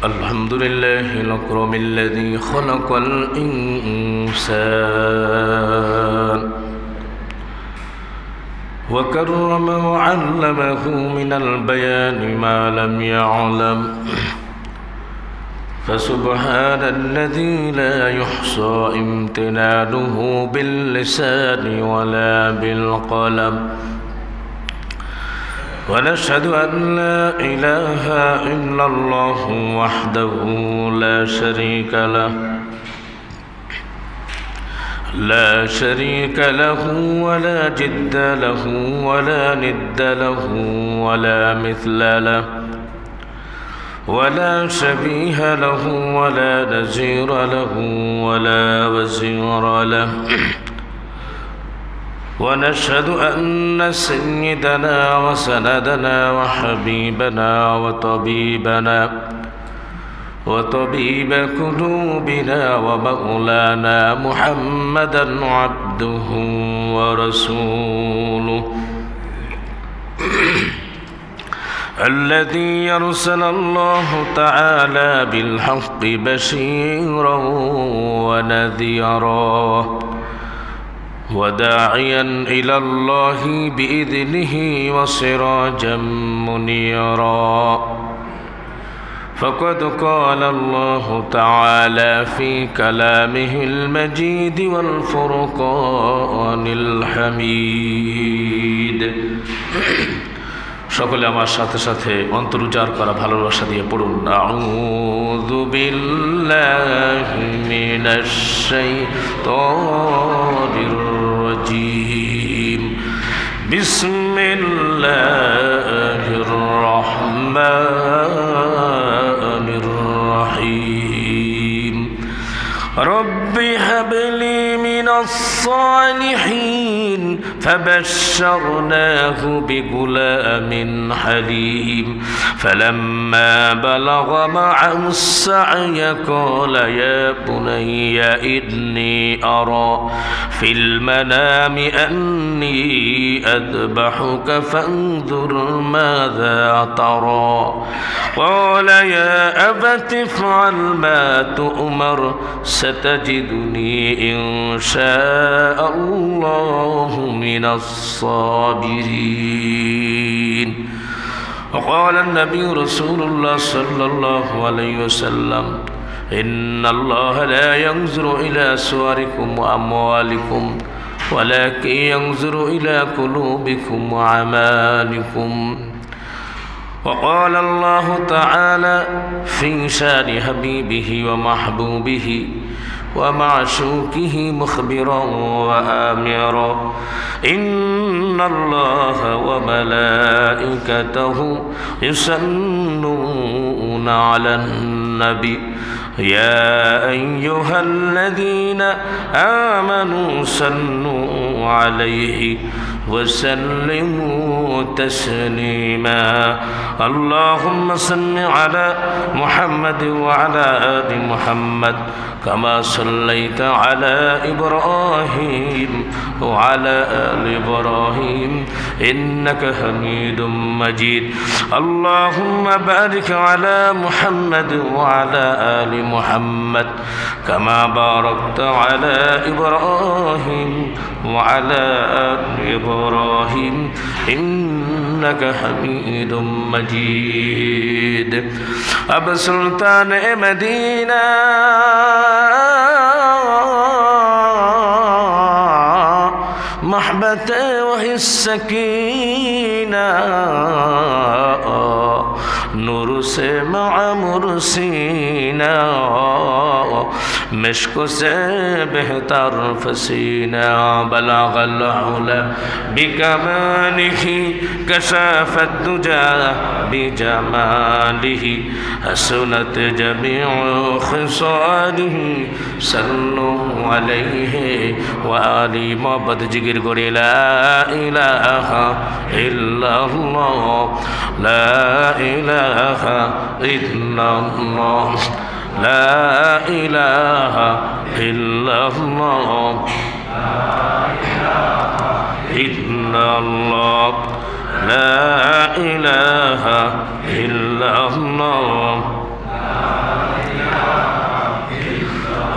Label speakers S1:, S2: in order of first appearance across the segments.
S1: الحمد لله الأكرم الذي خلق الإنسان وكرم وعلمه من البيان ما لم يعلم فسبحان الذي لا يحصى امتنانه باللسان ولا بالقلم ونشهد أن لا إله إلا الله وحده لا شريك له ولا جد له ولا ند له ولا مثل له ولا شبيه له ولا نزير له ولا وزير له ونشهد أن سيدنا وسندنا وحبيبنا وطبيب قلوبنا ومولانا محمدا عبده ورسوله الذي يرسل الله تعالى بالحق بشيرا ونذيرا وداعيا إلى الله بإذنه وسراجا منيرا فقد قال الله تعالى في كلامه المجيد والفرقان الحميد সকলে আমার সাথে সাথে অন্তর উজাড় করা ভালোবাসা দিয়ে পড়ুন আউযু বিল্লাহি মিনাশ শাইতানির রাজীম বিসমিল্লাহির রহমানির রহিম রব্বি হাবলি মিনাস সালিহিন فبشرناه بغلام حليم فلما بلغ معه السعي قال يا بني إني أرى في المنام أني أذبحك فانظر ماذا ترى قال يا أبت افعل ما تؤمر ستجدني إن شاء الله من الصابرين وقال النبي رسول الله صلى الله عليه وسلم إن الله لا ينظر إلى صوركم وأموالكم ولكن ينظر إلى قلوبكم وأعمالكم وقال الله تعالى في شان حبيبه ومحبوبه ومعشوقه مخبرا وآمرا إن الله وملائكته يصلون على النبي يا أيها الذين آمنوا صلوا عليه وسلموا تسليما اللهم صل على محمد وعلى آل محمد كما صليت على إبراهيم وعلى آل إبراهيم إنك حميد مجيد اللهم بارك على محمد وعلى آل محمد كما باركت على إبراهيم وعلى آل إبراهيم إنك حميد مجيد أبا سلطان مدينة محبة وهي السكينة نور سے مع مرسینا مشک سے بہتر فسینہ بلغ العلا بکمالہ کشف الدجى بجمالہ حسنت جميع خصاله صلوا عليه وآله محبت जिगर करे لا إله إلا الله لا إله إلا الله لا إله إلا الله إلا الله লা ইলাহা ইল্লাল্লাহ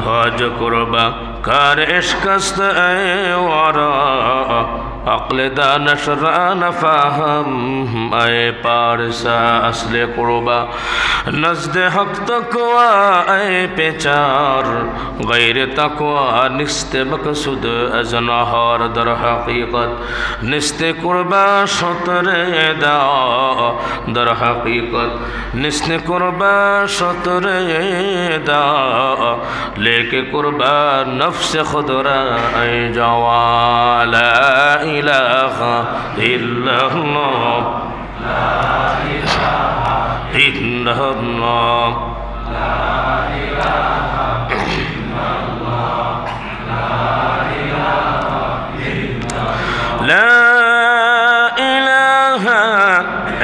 S1: হজ করবা কার ইশকস্ত এ ওয়ারা عقل دانش را نفهم اے پارسا اصل قربا نزد حق تقوی اے پیچار غیر تقوی نست مقصود از نهار در حقیقت نست قربا شطر دا در حقیقت نست قربا شطر دا لیکن قربا نفس خود را اے جوالا إله إلا الله لا إله إلا الله لا إله إلا الله لا إله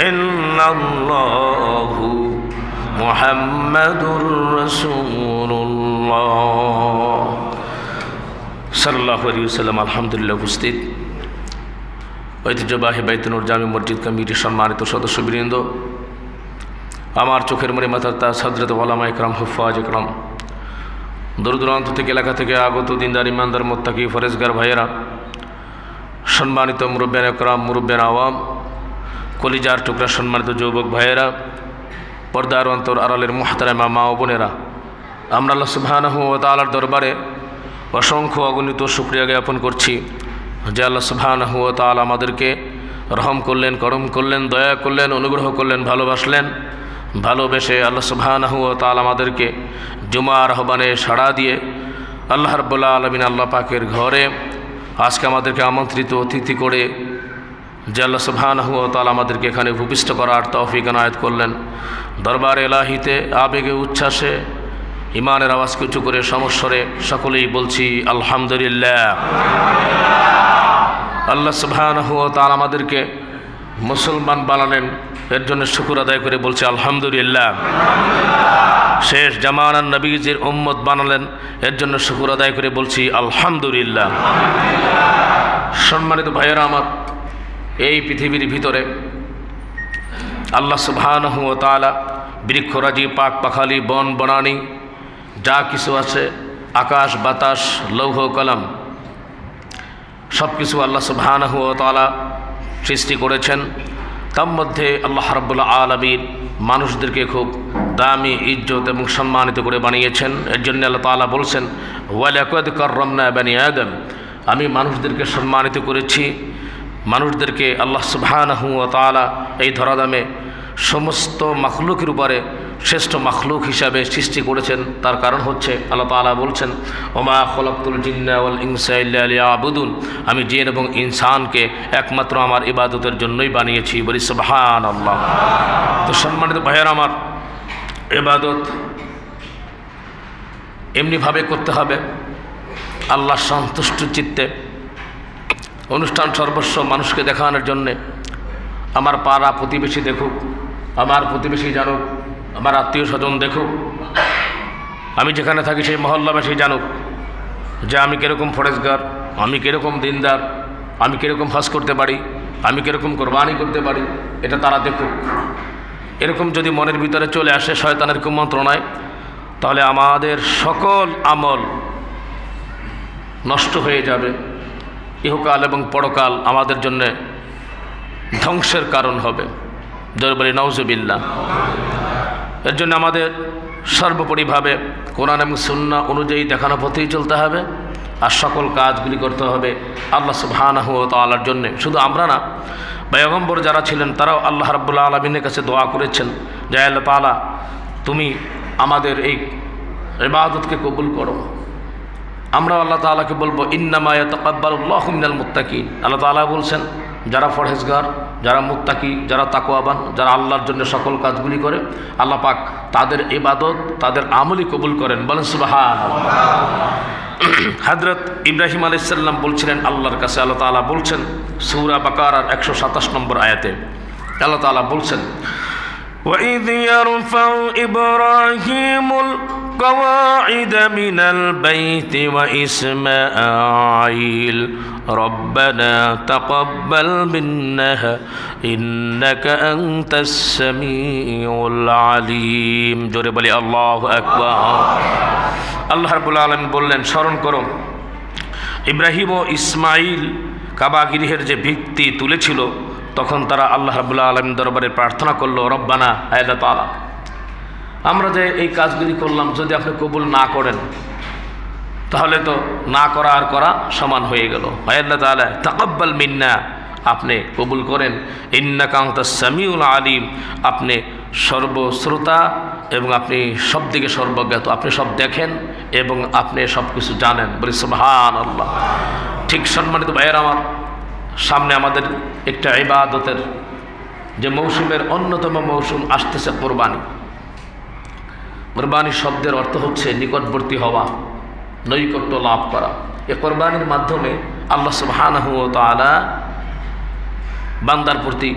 S1: إلا الله محمد رسول الله সাল্লাল্লাহু আলাইহি ওয়াসাল্লাম। আলহামদুলিল্লাহ। উপস্থিত ঐতিহ্যবাহী বাইতুনুর জামি মসজিদ কমিটির সম্মানিত সদস্যবৃন্দ, আমার চোখের মনে মাথার তাজ হযরত ওলামা ইকরাম, হুফাজ ইকরাম, দূর দূরান্ত থেকে এলাকা থেকে আগত দিনদার ইমানদার মুত্তাকি ফরেজগার ভাইয়েরা, সম্মানিত মুরব্বিয়ান ইকরাম, মুরব্বিয়ান আওয়াম, কলিজার টুকরা সম্মানিত যুবক ভাইয়েরা, পর্দার অন্তর আড়ালের মুহতারামা মা ও বোনেরা, আমরা আল্লাহ সুবহানাহু ওয়া তাআলার দরবারে অসংখ্য অগণিত শুকরিয়া জ্ঞাপন করছি যে আল্লাহ সুবহানাহু ওয়া তাআলা আমাদেরকে রহম করলেন, করম করলেন, দয়া করলেন, অনুগ্রহ করলেন, ভালোবাসলেন। ভালোবেসে আল্লাহ সুবহানাহু ওয়া তাআলা আমাদেরকে জুমার আহ্বানে সাড়া দিয়ে আল্লাহ রাব্বুল আলামিন আল্লাহ পাকের ঘরে আজকে আমাদেরকে আমন্ত্রিত অতিথি করে যে আল্লাহ সুবহানাহু ওয়া তাআলা আমাদেরকে এখানে উপবিষ্ট করার তৌফিক এনায়েত করলেন। দরবার এলাহিতে আবেগে উচ্ছ্বাসে ইমানের আওয়াজকে উঁচু করে সমস্বরে সকলেই বলছি আলহামদুলিল্লাহ। আল্লাহ সুবহানাহু ওয়া তাআলা আমাদেরকে মুসলমান বানালেন, এর জন্য শুকর আদায় করে বলছি আলহামদুলিল্লাহ। শেষ জামানার নবীজির উম্মত বানালেন, এর জন্য শুকর আদায় করে বলছি আলহামদুলিল্লাহ। সম্মানিত ভাইয়েরা আমার, এই পৃথিবীর ভিতরে আল্লাহ সুবহানাহু ওয়া তাআলা বৃক্ষরাজি, পাক পাখালি, বন বনানি যা কিছু আছে, আকাশ বাতাস, লৌহ কলম, সব কিছু আল্লাহ সুবহানাহু ওয়া তাআলা সৃষ্টি করেছেন। তার মধ্যে আল্লাহ রাব্বুল আলামিন মানুষদেরকে খুব দামি, ইজ্জত এবং সম্মানিত করে বানিয়েছেন। এর জন্য আল্লাহ তাআলা বলছেন ওয়ালাকাদ কাররামনা বানি আদম, আমি মানুষদেরকে সম্মানিত করেছি। মানুষদেরকে আল্লাহ সুবহানাহু ওয়া তাআলা এই ধরাধামে সমস্ত মাখলুকের উপরে শ্রেষ্ঠ মাখলুক হিসাবে সৃষ্টি করেছেন। তার কারণ হচ্ছে আল্লাহ তাআলা বলছেন ওমা খলাকতুল জিন্না ওয়াল ইনসা ইল্লা লিয়াবুদুন, আমি জিন এবং ইনসানকে একমাত্র আমার ইবাদতের জন্যই বানিয়েছি। বলি সুবহানাল্লাহ। তো সম্মানিত ভাইয়েরা আমার, ইবাদত এমনিভাবে করতে হবে আল্লাহ সন্তুষ্ট চিত্তে। অনুষ্ঠান সর্বস্ব মানুষকে দেখানোর জন্যে, আমার পাড়া প্রতিবেশী দেখুক, আমার প্রতিবেশী জানুক, আমার আত্মীয় স্বজন দেখুক, আমি যেখানে থাকি সেই মহল্লাবাসী জানুক যে আমি কীরকম ফরেজগার, আমি কীরকম দিনদার, আমি কীরকম হজ করতে পারি, আমি কীরকম কোরবানি করতে পারি, এটা তারা দেখুক। এরকম যদি মনের ভিতরে চলে আসে শয়তানের কুমন্ত্রণায়, তাহলে আমাদের সকল আমল নষ্ট হয়ে যাবে। ইহকাল এবং পরকাল আমাদের জন্য ধ্বংসের কারণ হবে। জোরে বলি নাউজুবিল্লাহ। এর জন্য আমাদের সর্বোপরিভাবে কোরআন এবং সুন্নাহ অনুযায়ী দেখানো পথেই চলতে হবে, আর সকল কাজগুলি করতে হবে আল্লাহ সুবহানাহু ওয়া তাআলার জন্য। শুধু আমরা না, পয়গম্বর যারা ছিলেন তারাও আল্লাহ রাব্বুল আলামিনের কাছে দোয়া করেছেন যে আল্লাহ তাআলা তুমি আমাদের এই ইবাদতকে কবুল করো। আমরা আল্লাহ তাআলাকে বলবো ইন্নামা ইয়াতাকাব্বালুল্লাহু মিনাল মুত্তাকিন। আল্লাহ তাআলা বলছেন যারা ফরহেজগার, যারা মুত্তাকি, যারা তাকওয়াবান, যারা আল্লাহর জন্য সকল কাজগুলি করে, আল্লাহ পাক তাদের ইবাদত, তাদের আমলই কবুল করেন। বলেন সুবহানাল্লাহ। হযরত ইব্রাহিম আলাইহিস সালাম বলছিলেন আল্লাহর কাছে, আল্লাহ তাআলা বলছেন সূরা বাকারার 127 নম্বর আয়াতে আল্লাহ তাআলা বলছেন وَإِذْ يَرْفَعُ إِبْرَاهِيمُ الْقَوَاعِدَ مِنَ الْبَيْتِ وَإِسْمَاعِيلُ রব্বানা তাকাব্বাল মিন্না ইন্নাকা আনতাস সামিউল আলিম। জোরে বলি আল্লাহু আকবার। আল্লাহ রাব্বুল আলামিন বললেন, স্মরণ করো ইব্রাহিম ও ইসমাইল কাবা গৃহের যে ভিত্তি তুলেছিল, তখন তারা আল্লাহ রাব্বুল আলামিন দরবারে প্রার্থনা করলো, রব্বানা, হে আল্লাহ তাআলা, আমরা যে এই কাজগুলি করলাম যদি আপনি কবুল না করেন তাহলে তো না করা আর করা সমান হয়ে গেল। হে আল্লাহ তাআলা, তাকাব্বাল মিন্না, আপনি কবুল করেন, ইন্নাকা আনতাস সামিউল আলিম, আপনি সর্বশ্রোতা এবং আপনি সব দিকে সর্বজ্ঞাত, আপনি সব দেখেন এবং আপনি সব কিছু জানেন। বলি সুবহানাল্লাহ। ঠিক সম্মানিত ভাইয়ের আমার, সামনে আমাদের একটা ইবাদতের যে মৌসুমের অন্যতম মৌসুম আসতেছে কোরবানি। কোরবানি শব্দের অর্থ হচ্ছে নিকটবর্তী হওয়া, নৈকট্য লাভ করা। এই কোরবানির মাধ্যমে আল্লাহ সুবহানাহু ওয়া তাআলা বান্দার প্রতি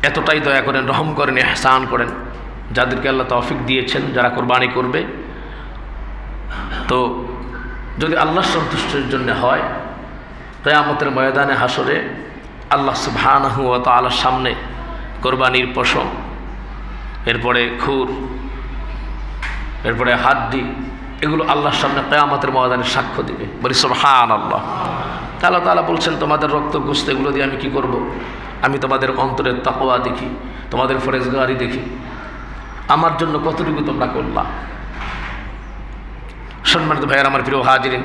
S1: এতটাই দয়া করেন, রহম করেন, ইহসান করেন, যাদেরকে আল্লাহ তৌফিক দিয়েছেন যারা কোরবানি করবে। তো যদি আল্লাহর সন্তুষ্টির জন্য হয়, কিয়ামতের ময়দানে হাসরে আল্লাহ সুবহানাহু ওয়া তাআলার সামনে কোরবানির পশম, এরপরে খুর, এরপরে হাড্ডি, এগুলো আল্লাহর সামনে কিয়ামতের ময়দানে সাক্ষ্য দিবে। বলি সুবহানাল্লাহ। আল্লাহ তাআলা বলছেন, তোমাদের রক্ত গোশত এগুলো দিয়ে আমি কি করব? আমি তোমাদের অন্তরের তাকওয়া দেখি, তোমাদের ফরেজগারি দেখি, আমার জন্য কতটুকু তোমরা করলা। সম্মানিত ভাইয়ের আমার, প্রিয় হাজিরিন,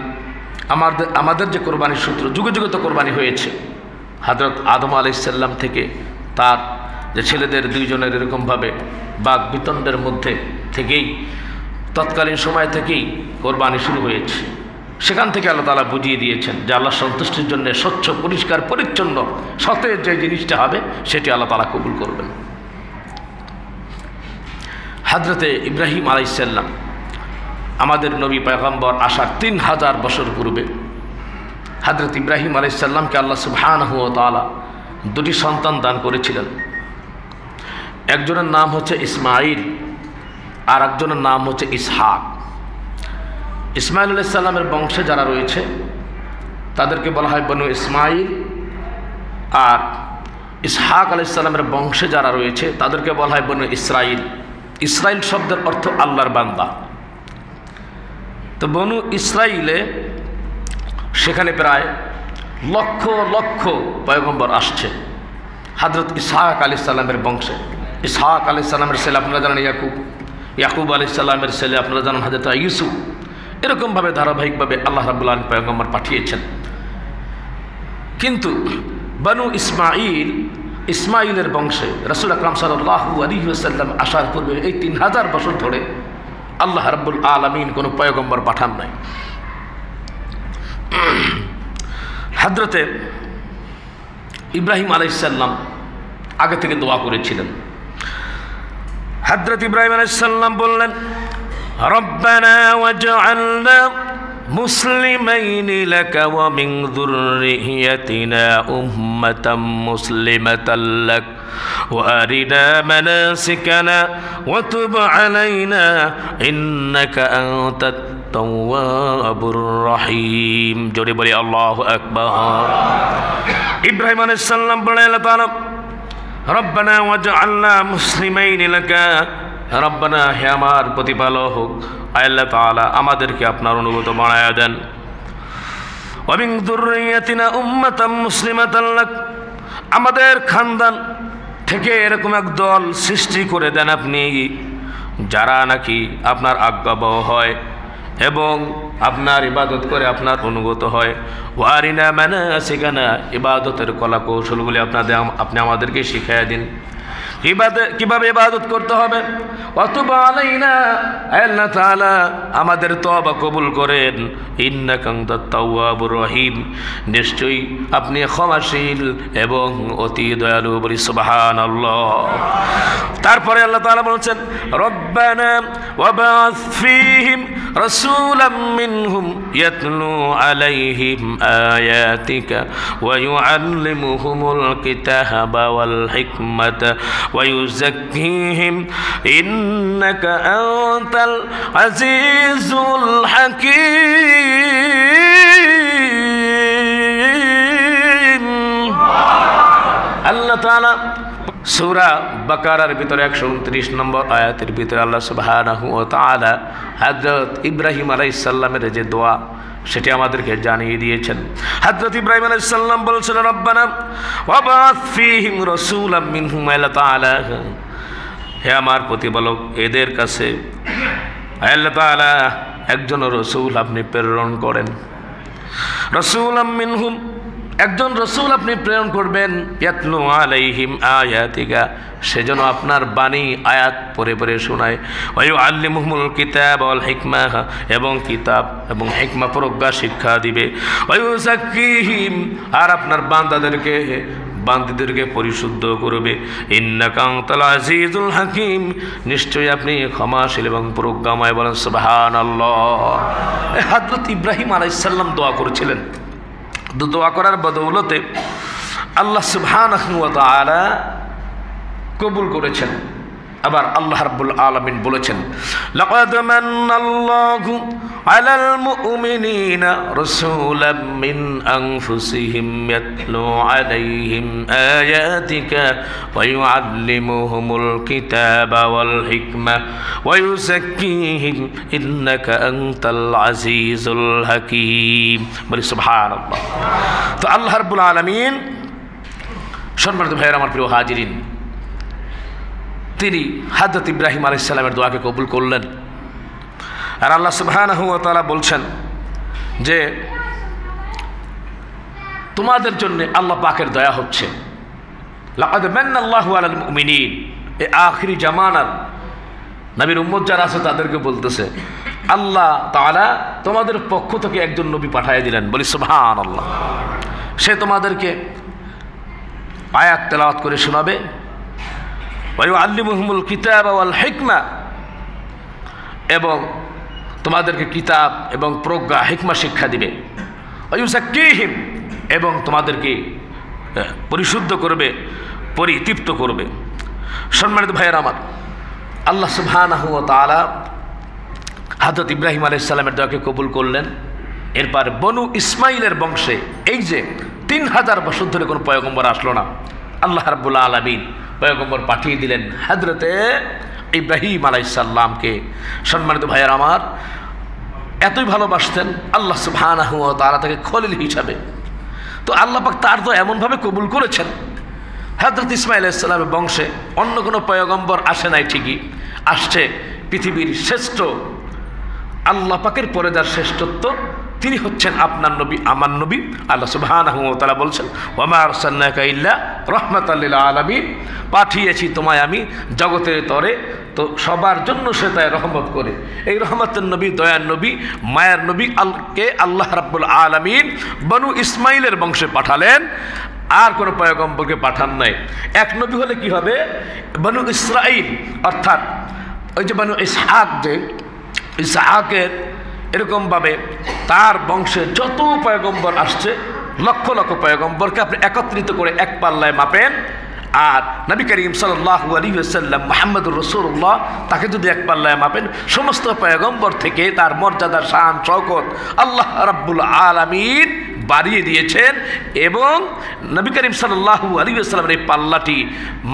S1: আমাদের যে কোরবানির সূত্র, যুগে যুগে তো কোরবানি হয়েছে। হযরত আদম আলাইহিস সালাম থেকে তার যে ছেলেদের দুইজনের এরকমভাবে বাক বিতণ্ডের মধ্যে থেকেই, তৎকালীন সময় থেকেই কোরবানি শুরু হয়েছে। সেখান থেকে আল্লাহ তাআলা বুঝিয়ে দিয়েছেন যে আল্লাহ সন্তুষ্টির জন্য স্বচ্ছ, পরিষ্কার, পরিচ্ছন্ন, সতেজ যে জিনিসটা হবে সেটি আল্লাহ তাআলা কবুল করবেন। হযরতে ইব্রাহিম আলাইহিস সালাম, আমাদের নবী পয়গম্বর আসার 3000 বছর পূর্বে হযরত ইব্রাহিম আলাইহিস সালামকে আল্লাহ সুবহানাহু ওয়া তাআলা দুটি সন্তান দান করেছিলেন। একজনের নাম হচ্ছে ইসমাইল, আর একজনের নাম হচ্ছে ইসহাক। ইসমাইল আলাইহিস সালামের বংশে যারা রয়েছে তাদেরকে বলা হয় বনু ইসমাইল, আর ইসহাক আলাইহিস সালামের বংশে যারা রয়েছে তাদেরকে বলা হয় বনু ইসরাইল। ইসরাইল শব্দের অর্থ আল্লাহর বান্দা। তো বনু ইসরাইলে সেখানে প্রায় লক্ষ লক্ষ পয়গম্বর আসছে হযরত ইসহাক আলাইহিস সালামের বংশে। ইসহাক আলাইহিস সালামের ছেলে আপনারা জানেন ইয়াকুব, ইয়াকুব আলাইহিস সালামের ছেলে আপনারা জানেন হযরত ইউসুফ। এরকমভাবে ধারাবাহিকভাবে আল্লাহ রাব্বুল আলামিন পয়গম্বর পাঠিয়েছেন। কিন্তু বনু ইসমাইলের বংশে রাসূল আকরাম সাল্লাল্লাহু আলাইহি ওয়াসাল্লাম আসার পূর্বে এই 3000 বছর ধরে আল্লাহ রাব্বুল আলামিন কোনো পয়গম্বর পাঠান নাই। হযরতে ইব্রাহিম আলাইহিস সালাম আগে থেকে দোয়া করেছিলেন। হযরত ইব্রাহিম আলাইহিস সালাম বললেন, রব্বানা ওয়াজআলনা মুসলিমাইনি লাকা ওয়া মিন যুররিয়াতিনা উম্মাতাম মুসলিমাতাল লাক ওয়া আরিনা মানাসিকানা ওয়া তুব আলাইনা ইন্নাকা আনতাত তাওয়াবুর রহিম। জোরে বলি আল্লাহু আকবার। ইব্রাহিম আলাইহিস সালাম বলেন, আল্লাহ তাআলা, রব্বানা ওয়াজআলনা মুসলিমাইনি লাকা, রব্বানা, হে আমার প্রতিপালক, আল্লাহ তাআলা আমাদেরকে আপনার অনুগত বানায়া দেন। ওয়া মিন যুররিয়াতিনা উম্মাতাম মুসলিমাতাল লাক, আমাদের খানদান থেকে এরকম এক দল সৃষ্টি করে দেন আপনি, যারা নাকি আপনার আজ্ঞাবহ হয় এবং আপনার ইবাদত করে আপনার অনুগত হয়। ওয়ারিনা মানাসিকানা, ইবাদতের কলা কৌশলগুলি আপনি আমাদেরকে শিখিয়ে দিন, কিভাবে ইবাদত করতে হবে। ওয়াতুব আলাইনা, আল্লাহ তাআলা আমাদের তওবা কবুল করেন। ইন্নাকা আনতাত তাওয়াবুর রহিম, নিশ্চয়ই আপনি ক্ষমাশীল এবং অতি দয়ালু। বলি সুবহানাল্লাহ। তারপরে আল্লাহ তাআলা বলছেন, রব্বানা ওয়াবা'আথ ফীহিম রাসূলাম মিনহুম ইয়াতলু আলাইহিম আয়াতিকা ওয়া ইউআল্লিমুহুমুল কিতাবা ওয়াল হিকমাতা ওয়া ইউযাক্কিহিম ইন্নাকা আনতাল আজিজুল হাকীম। আল্লাহ তাআলা সূরা বাকারার ভিতরে 129 নম্বর আয়াতের ভিতরে আল্লাহ সুবহানাহু ওয়া তাআলা হযরত ইব্রাহিম আলাইহিস সালামের যে দোয়া সেটি আমাদেরকে জানিয়ে দিয়েছেন। হযরত ইব্রাহিম আলাইহিস সালাম বলছেন, রব্বানা ওয়াবা'আথ ফীহিম রাসূলাম মিনহুম, আল্লাহ তাআলা হে আমার প্রতিপালক, এদের কাছে আল্লাহ তাআলা একজন রাসূল আপনি প্রেরণ করেন। রাসূলাম মিনহুম, একজন রাসূল আপনি প্রেরণ করবেন, ইয়াতলু আলাইহিম আয়াতিকা, সেজন্য আপনার বাণী আয়াত পড়ে পড়ে শোনায়, ওয়া ইউআল্লিমুহুমুল কিতাব ওয়াল হিকমা, এবং কিতাব এবং হিকমা প্রজ্ঞা শিক্ষা দিবে, ওয়া ইউযাক্কিহিম, আর আপনার বান্দাদেরকে পরিশুদ্ধ করবে, ইন্নাকা আনতাল আজিজুল হাকিম, নিশ্চয়ই আপনি ক্ষমাশীল এবং প্রজ্ঞাময়। বলেন সুবহানাল্লাহ। হযরত ইব্রাহিম আলাইহিস সালাম দোয়া করেছিলেন, দোয়া করার বদৌলতে আল্লাহ সুবহানাহু ওয়া তাআলা কবুল করেছেন। আবার আল্লাহ রাব্বুল আলামিন বলেছেন, লাকাদ মান্নাল্লাহু আলাল মুমিনিনা রাসূলাম মিন আনফুসিহিম ইয়াতলু আলাইহিম আয়াতিকা ওয়া ইউআল্লিমুহুমুল কিতাবা ওয়াল হিকমা ওয়া ইউযাক্কিহিম ইন্নাকা আনতাল আজিজুল হাকীম। বলি সুবহানাল্লাহ। তো আল্লাহ রাব্বুল আলামিন, সম্মানিত ভাইয়েরা আমার প্রিয় হাজিরিন, তিনি হযরত ইব্রাহিম আলাইহিস সালামের দোয়াকে কবুল করলেন। আর আল্লাহ সুবহানাহু ওয়া তাআলা বলছেন যে তোমাদের জন্য আল্লাহ পাকের দয়া হচ্ছে। লাকাদ মান্নাল্লাহু আলাল মুমিনিন, এই আখিরি জামানার নবীর উম্মত যারা আছে তাদেরকে বলতেছে, আল্লাহ তাআলা তোমাদের পক্ষ থেকে একজন নবী পাঠিয়ে দিলেন। বলি সুবহানাল্লাহ। সে তোমাদেরকে আয়াত তেলাওয়াত করে শোনাবে, ওয়া ইউআল্লিমুহুমুল কিতাবা ওয়াল হিকমা, এবং তোমাদেরকে কিতাব এবং প্রজ্ঞা হিকমা শিক্ষা দিবে, ওয়া ইউযাক্কিহিম, এবং তোমাদেরকে পরিশুদ্ধ করবে, পরিতৃপ্ত করবে। সম্মানিত ভাইয়েরা আমার, আল্লাহ সুবহানাহু ওয়া তাআলা হযরত ইব্রাহিম আলাইহিস সালামের দোয়াকে কবুল করলেন। এরপর বনু ইসমাইলের বংশে এই যে 3000 বছর ধরে কোনো পয়গম্বর আসলো না, আল্লাহ রাব্বুল আলামিন পয়গম্বর পাঠিয়ে দিলেন হযরতে ইব্রাহিম আলাইহিস সালামকে। সম্মানিত ভাইয়েরা আমার, এতই ভালোবাসতেন আল্লাহ সুবহানাহু ওয়া তাআলা তাকে খলিল হিসাবে। তো আল্লাহ পাক তার তো এমনভাবে কবুল করেছেন, হযরত ইসমাইল আলাইহিস সালামের বংশে অন্য কোনো পয়গম্বর আসে নাই, ঠিকই আসছে পৃথিবীর শ্রেষ্ঠ, আল্লাহ পাকের পরে যার শ্রেষ্ঠত্ব তিনি হচ্ছেন আপনার নবী, আমার নবী। আল্লাহ সুবহানাহু ওয়া তাআলা বলছেন, ওয়া মা আরসালনাকা ইল্লা রাহমাতাল লিল আলামিন, পাঠিয়েছি তোমায় আমি জগতের তরে, তো সবার জন্য সে তাই রহমত করে। এই রহমতের নবী, দয়ার নবী, মায়ার নবী কে আল্লাহ রাব্বুল আলামিন বনু ইসমাইলের বংশে পাঠালেন, আর কোনো পয়গম্বরকে পাঠান নাই। এক নবী হলে কি হবে, বনু ইসরাইল, অর্থাৎ ওই যে বনু ইসহাক, যে ইসহাকের এরকমভাবে তার বংশে যত পয়গম্বর আসছে, লক্ষ লক্ষ পয়গম্বরকে আপনি একত্রিত করে এক পাল্লায় মাপেন, আর নবী করিম সাল্লাল্লাহু আলাইহি ওয়াসাল্লাম মুহাম্মদুর রাসূলুল্লাহ তাকে যদি এক পাল্লায় মাপেন, সমস্ত পয়গম্বর থেকে তার মর্যাদা, শান, শওকত আল্লাহ রাব্বুল আলামিন বাড়িয়ে দিয়েছেন, এবং নবী করিম সাল্লাল্লাহু আলাইহি ওয়াসাল্লামের এই পাল্লাটি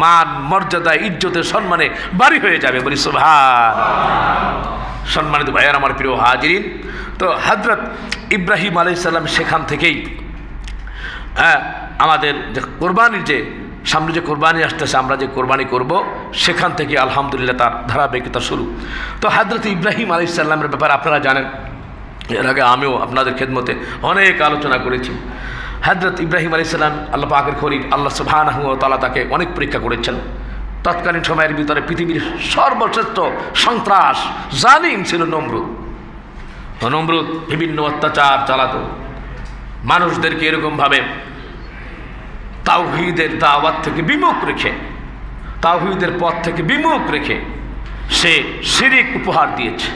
S1: মান, মর্যাদা, ইজ্জতে, সম্মানে বাড়ি হয়ে যাবে। বলি সুবহানাল্লাহ। সম্মানিত ভাইয়ার আমার প্রিয় হাজিরিন, তো হযরত ইব্রাহিম আলাইহিস সালাম সেখান থেকেই আমাদের যে কোরবানির, যে সামনে যে কোরবানি আসতেছে, আমরা যে কোরবানি করব, সেখান থেকে আলহামদুলিল্লাহ তার ধারাবাহিকতা শুরু। তো হযরত ইব্রাহিম আলাইহিস সালামের ব্যাপারে আপনারা জানেন, এর আগে আমিও আপনাদের খেদমতে অনেক আলোচনা করেছি। হযরত ইব্রাহিম আলাইহিস সালাম আল্লাহ পাকের খলিল, আল্লাহ সুবহানাহু ওয়া তাআলা তাকে অনেক পরীক্ষা করেছেন। তৎকালীন সময়ের ভিতরে পৃথিবীর সর্বশ্রেষ্ঠ সন্ত্রাস জালিম ছিল নমরুদ। নমরুদ বিভিন্ন অত্যাচার চালাতো, মানুষদেরকে এরকমভাবে তাওহীদের দাওয়াত থেকে বিমুখ রেখে, তাওহীদের পথ থেকে বিমুখ রেখে সে শিরক উপহার দিয়েছে।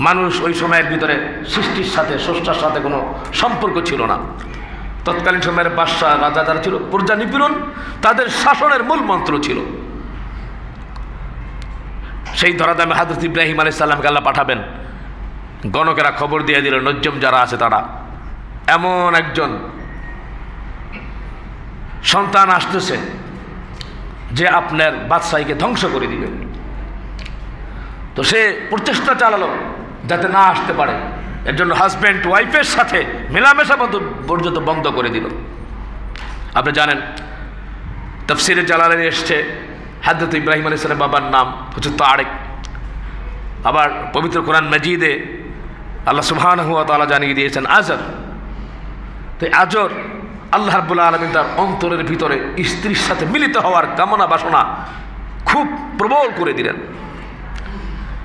S1: মানুষ ওই সময়ের ভিতরে সৃষ্টির সাথে, স্রষ্টার সাথে কোনো সম্পর্ক ছিল না। তৎকালীন সময়ের বাদশাহ, রাজা যারা ছিল, প্রজা নিপীড়ন তাদের শাসনের মূল মন্ত্র ছিল। সেই ধরাধামে হযরত ইব্রাহিম আলাইহিস সালামকে আল্লাহ পাঠাবেন। গণকেরা খবর দিয়ে দিল, নজ্জম যারা আছে তারা, এমন একজন সন্তান আসতেছে যে আপনার বাদশাহীকে ধ্বংস করে দিবে। তো সে প্রচেষ্টা চালালো যাতে না আসতে পারে। এর জন্য হাজব্যান্ড ওয়াইফের সাথে মেলামেশা পর্যন্ত বন্ধ করে দিল। আপনি জানেন তাফসিরে জালালাইনে এসছে হযরত ইব্রাহিম আলাইহিস সালাম বাবার নাম হচ্ছে তারেক। আবার পবিত্র কোরআন মাজিদে আল্লাহ সুবহানাহু ওয়া তাআলা জানিয়ে দিয়েছেন আজর। তো আজর আল্লাহ রাব্বুল আলামিন তার অন্তরের ভিতরে স্ত্রীর সাথে মিলিত হওয়ার কামনা বাসনা খুব প্রবল করে দিলেন।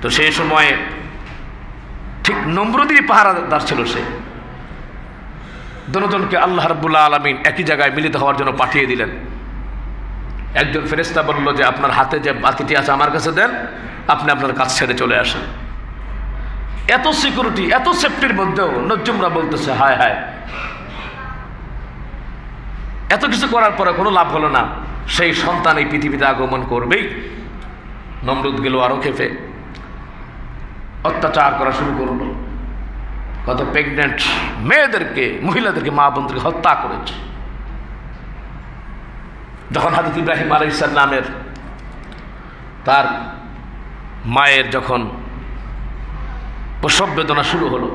S1: তো সেই সময়ে ঠিক নমরুদেরই পাহারাদার ছিল সে। দুজনকে আল্লাহ রাব্বুল আলামিন একই জায়গায় মিলিত হওয়ার জন্য পাঠিয়ে দিলেন। একজন ফেরেশতা বলল যে আপনার হাতে যে বাতিটি আছে আমার কাছে দেন, আপনি আপনার কাজ ছেড়ে চলে আসেন। এত সিকিউরিটি, এত সেফটির মধ্যেও নজ্জুমরা বলতেছে হায় হায়, এত কিছু করার পরে কোনো লাভ হলো না, সেই সন্তান এই পৃথিবীতে আগমন করবেই। নমরুদ গেল আরো খেপে, অত্যাচার করা শুরু করলো। কত প্রেগনেন্ট মেয়েদেরকে, মহিলাদেরকে, মা বোনদেরকে হত্যা করেছে। যখন হযরত ইব্রাহিম আলাইহিস সালামের তার মায়ের যখন প্রসব বেদনা শুরু হলো,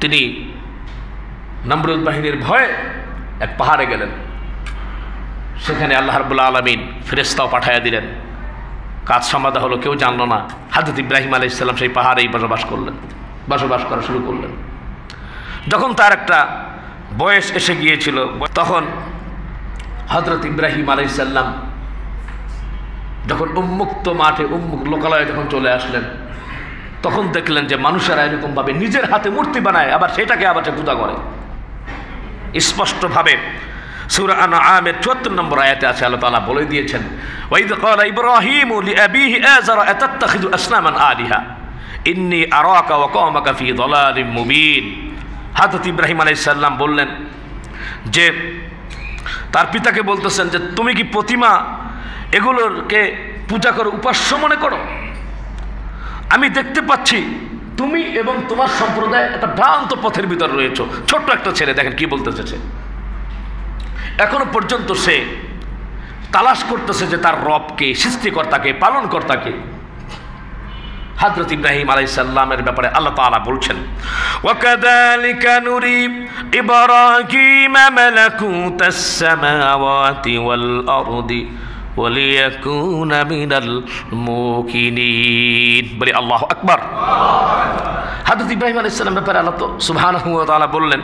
S1: তিনি নমরুদ বাহিনীর ভয়ে এক পাহাড়ে গেলেন। সেখানে আল্লাহ রাব্বুল আলামিন ফেরেশতাও পাঠাইয়া দিলেন। কাজ সমাধা হলো, কেউ জানলো না। হযরত ইব্রাহিম আলাইহিস সালাম সেই পাহাড়েই বসবাস করা শুরু করলেন। যখন তার একটা বয়স এসে গিয়েছিল, তখন হযরত ইব্রাহিম আলাইহিস সালাম যখন উন্মুক্ত মাঠে, উন্মুক্ত লোকালয়ে যখন চলে আসলেন, তখন দেখলেন যে মানুষেরা এরকমভাবে নিজের হাতে মূর্তি বানায়, আবার সেটাকে আবার পূজা করে। স্পষ্টভাবে সূরা আনআমের ৭৪ নম্বর আয়াতে আছে, আল্লাহ তাআলা বলে দিয়েছেন ওয়াইদ ক্বালা ইব্রাহিমু লিআবিহি আযারা আতাত্তাখিযু আসনামান আলিহা ইন্নী আরাকা ওয়া কওমাকা ফি যালালিম মুবিন। হযরত ইব্রাহিম আলাইহিস সালাম বললেন যে তার পিতাকে বলতেছেন যে তুমি কি প্রতিমা এগুলোকে পূজা করো, উপাস্য মনে করো? আমি দেখতে পাচ্ছি তুমি এবং তোমার সম্প্রদায় একটা ভ্রান্ত পথের ভিতরে রয়েছো। ছোট্ট একটা ছেলে, দেখেন কি বলতেছে। এখনো পর্যন্ত সে তালাশ করতেছে যে তার রবকে, সৃষ্টিকর্তাকে, পালনকর্তাকে। হযরত ইব্রাহিম আলাইহিস সালামের ব্যাপারে আল্লাহ তাআলা বলছেন ওয়াকাযালিকা নুরি ইব্রাহিমা মালাকুতাস সামাওয়াতি ওয়াল আরদি ওয়ালিয়াকুনা মিনাল মুকিনিন। বলি আল্লাহু আকবার। হযরত ইব্রাহিম আলাইহিস সালামের ব্যাপারে আল্লাহ তো সুবহানাহু ওয়া তাআলা বললেন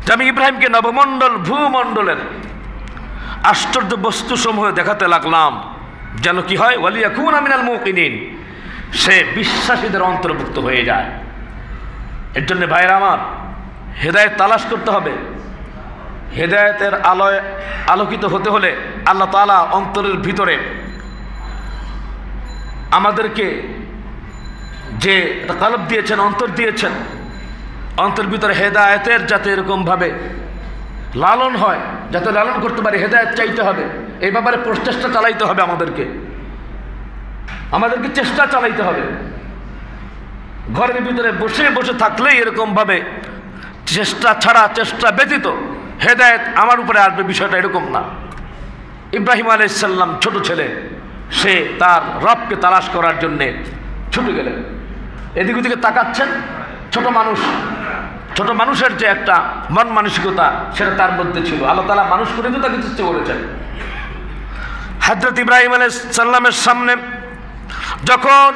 S1: যে আমি ইব্রাহিমকে নবমণ্ডল, ভূমণ্ডলের আশ্চর্য বস্তুসমূহ দেখাতে লাগলাম, যেন কি হয়, ওয়ালিয়াকুনা মিনাল মুকিনিন, সে বিশ্বাসীদের অন্তর্ভুক্ত হয়ে যায়। এর জন্য ভাইরা আমার, হেদায়েত তালাশ করতে হবে। হেদায়েতের আলোয় আলোকিত হতে হলে আল্লাহ তাআলা অন্তরের ভিতরে আমাদেরকে যে কলব দিয়েছেন, অন্তর দিয়েছেন, অন্তর ভিতরে হেদায়েতের যাতে এরকমভাবে লালন হয়, যাতে লালন করতে পারে, হেদায়েত চাইতে হবে। এই ব্যাপারে প্রচেষ্টা চালাইতে হবে আমাদেরকে চেষ্টা চালাইতে হবে। ঘরের ভিতরে বসে বসে থাকলেই এরকমভাবে চেষ্টা ছাড়া, চেষ্টা ব্যতীত হেদায়েত আমার উপরে আসবে, বিষয়টা এরকম না। ইব্রাহিম আলাইহিস সালাম ছোট ছেলে, সে তার রবকে তালাশ করার জন্যে ছুটে গেলেন। এদিক ওদিকে তাকাচ্ছেন, ছোট মানুষের যে একটা মন মানসিকতা, সেটা তার মধ্যে ছিল। আল্লাহ তাআলা মানুষ করে তো তাকে চেষ্টা করেছেন। হযরত ইব্রাহিম আলাইহিস সালামের সামনে যখন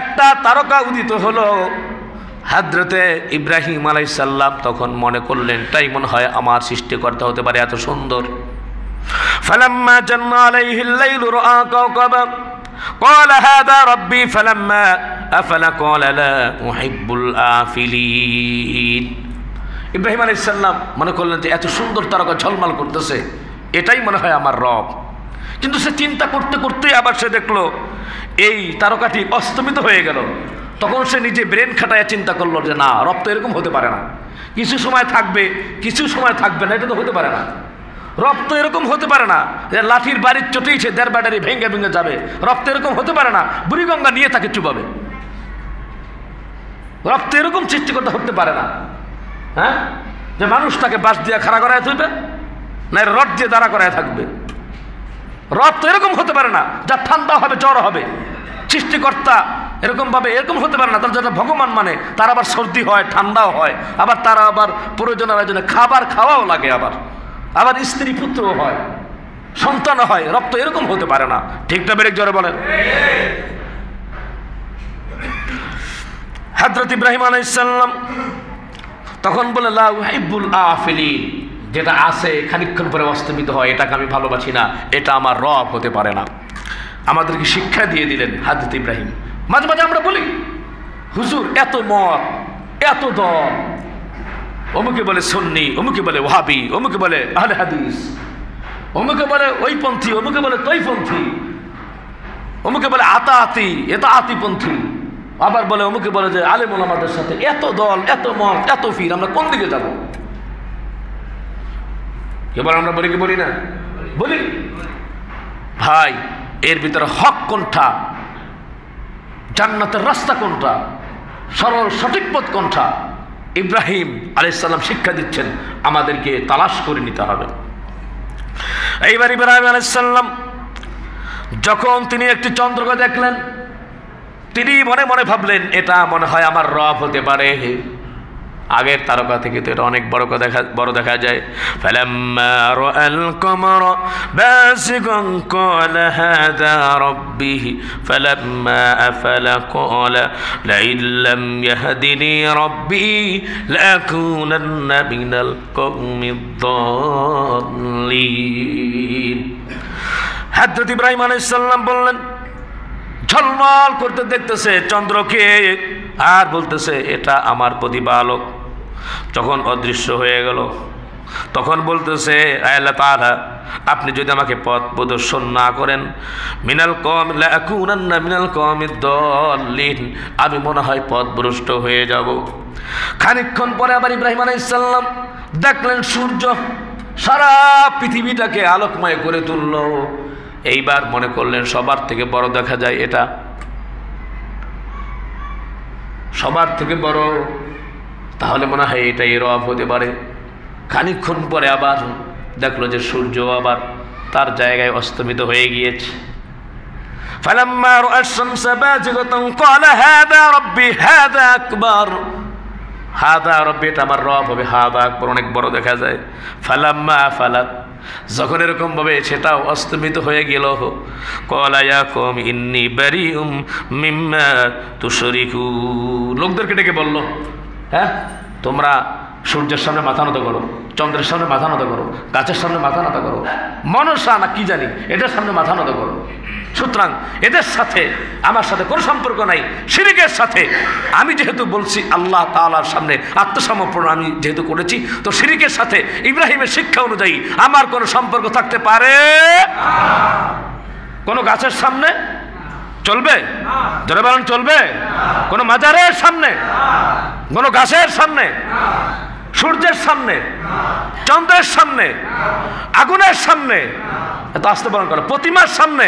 S1: একটা তারকা উদিত হলো, হযরতে ইব্রাহিম আলাইহিস সালাম তখন মনে করলেন, তাই মনে হয় আমার সৃষ্টিকর্তা হতে পারে, এত সুন্দর। ফালাম্মা জান্না আলাইহিল লাইলু রাআ কাওকাবা ক্বালা হাযা রাব্বি ফালাম্মা আফালা ক্বালা লা উহিব্বুল আফিলিন। ইব্রাহিম আলাইহিস সালাম মনে করলেন যে এত সুন্দর তারকা ঝলমল করতেছে, এটাই মনে হয় আমার রব। কিন্তু সে চিন্তা করতে করতে আবার সে দেখলো এই তারকাটি অস্তমিত হয়ে গেল। তখন সে নিজে ব্রেন খাটায় চিন্তা করলো যে না, রব তো এরকম হতে পারে না, কিছু সময় থাকবে, কিছু সময় থাকবে না, এটা তো হতে পারে না। রব তো এরকম হতে পারে না যে লাঠির বাড়ির চটেই সে দেড় ব্যাটারি ভেঙে ভেঙে যাবে। রব তো এরকম হতে পারে না বুড়িগঙ্গা নিয়ে তাকে চুবাবে। রব তো এরকম সৃষ্টিকর্তা হতে পারে না, হ্যাঁ, যে মানুষ তাকে বাঁশ দিয়ে খাড়া করায় তুলবে। না রড দিয়ে দাঁড়া করায় থাকবে। রথ তো এরকম হতে পারে না যা ঠান্ডা হবে জ্বর হবে। সৃষ্টিকর্তা এরকম হতে পারে না। তার যারা ভগবান মানে তার আবার সর্দি হয়, ঠান্ডাও হয়, আবার তারা আবার প্রয়োজনে খাবার খাওয়াও লাগে, আবার স্ত্রী পুত্রও হয়, সন্তানও হয়। রব তো এরকম হতে পারে না। ঠিক না বেরেক জোরে বলেন। হযরত ইব্রাহিম আলাইহিস সালাম তখন বলে লা উহিব্বুল আফিলিন, যেটা আছে খানিকক্ষণ পরে অস্তমিত হয়, এটাকে আমি ভালোবাসি না, এটা আমার রব হতে পারে না। আমাদেরকে শিক্ষা দিয়ে দিলেন হযরত ইব্রাহিম। মাঝে মাঝে আমরা বলি হুজুর এত মত, এত দল, অমুকে বলে সুন্নি, অমুকে বলে ওয়াহাবি, অমুকে বলে আহলে হাদিস, অমুকে বলে ওই পন্থী, অমুকে বলে তৈ পন্থী, অমুকে বলে আতাআতি, এটা আতিপন্থী, আবার বলে অমুকে বলে যে আলেম ওলামাদের সাথে এত দল, এত মত, এত ফির, আমরা কোন দিকে যাব? এবার আমরা বলি কি বলি না? বলি। ভাই এর ভিতরে হক কোনটা, জান্নাতের রাস্তা কোনটা, সরল সঠিক পথ কোনটা, ইব্রাহিম আলাইহিস সালাম শিক্ষা দিচ্ছেন, আমাদেরকে তালাশ করে নিতে হবে। এইবার ইব্রাহিম আলাইহিস সালাম যখন তিনি একটি চন্দ্রকে দেখলেন, তিনি মনে মনে ভাবলেন এটা মনে হয় আমার রব হতে পারে। আগের তারকা থেকে তো এটা অনেক বড় দেখা যায়। ফালাম্মা রাআল কমারা বাসিগান ক্বালা হাযা রাব্বি ফালাম্মা আফালা ক্বালা লাইন লাম ইয়াহদিনি রাব্বি লাকুনান্না মিনাল কওমিদ দাল্লিন। হযরত ইব্রাহিম আলাইহিস সালাম বললেন, ঝলমল করতে দেখতেছে চন্দ্রকে আর বলতেছে এটা আমার প্রতিপালক। যখন অদৃশ্য হয়ে গেল তখন বলতেছে আল্লাহ তাআলা আপনি যদি আমাকে পথ প্রদর্শন না করেন, মিনাল কওম লাকুনান্না মিনাল কওমিদ দাল্লিন, আমি মনে হয় পথভ্রষ্ট হয়ে যাব। খানিকক্ষণ পরে আবার ইব্রাহিম আলাইহিস সালাম দেখলেন সূর্য সারা পৃথিবীটাকে আলোকময় করে তুলল। এইবার মনে করলেন সবার থেকে বড় দেখা যায়, এটা সবার থেকে বড়, তাহলে মনে হয় এটাই রব হতে পারে। খানিকক্ষণ পরে আবার দেখলো যে সূর্য আবার তার জায়গায় অস্তমিত হয়ে গিয়েছে। ফালাম্মা রাআ আশ-শামসা বাযিগাতান ক্বালা হাযা রাব্বি হাযা আকবার, হাযা রাব্বি এটা আমার রব হবে, হাযা আকবার অনেক বড় দেখা যায়। ফালাম্মা আফালাত, যখন এরকম ভাবে সেটাও অস্তমিত হয়ে গেল, ক্বালা ইয়া কওম ইন্নী বারিউম মিম্মা তুশরিকুন, লোকদেরকে ডেকে বলল, হ্যাঁ তোমরা সূর্যের সামনে মাথা নত করো, চন্দ্রের সামনে মাথা নত করো, গাছের সামনে মাথা নত করো, মনসা না কি জানি এটার সামনে মাথা নত করো। সুতরাং এদের সাথে আমার সাথে কোনো সম্পর্ক নাই, শিরকের সাথে। আমি যেহেতু বলছি আল্লাহ তাআলার সামনে আত্মসমর্পণ আমি যেহেতু করেছি, তো শিরকের সাথে ইব্রাহিমের শিক্ষা অনুযায়ী আমার কোনো সম্পর্ক থাকতে পারে? কোনো গাছের সামনে চলবে? জোরে বলেন চলবে? কোনো মাজারের সামনে, কোনো গাছের সামনে, সূর্যের সামনে, চন্দ্রের সামনে, আগুনের সামনে, এত আসতে বলেন করো, প্রতিমার সামনে,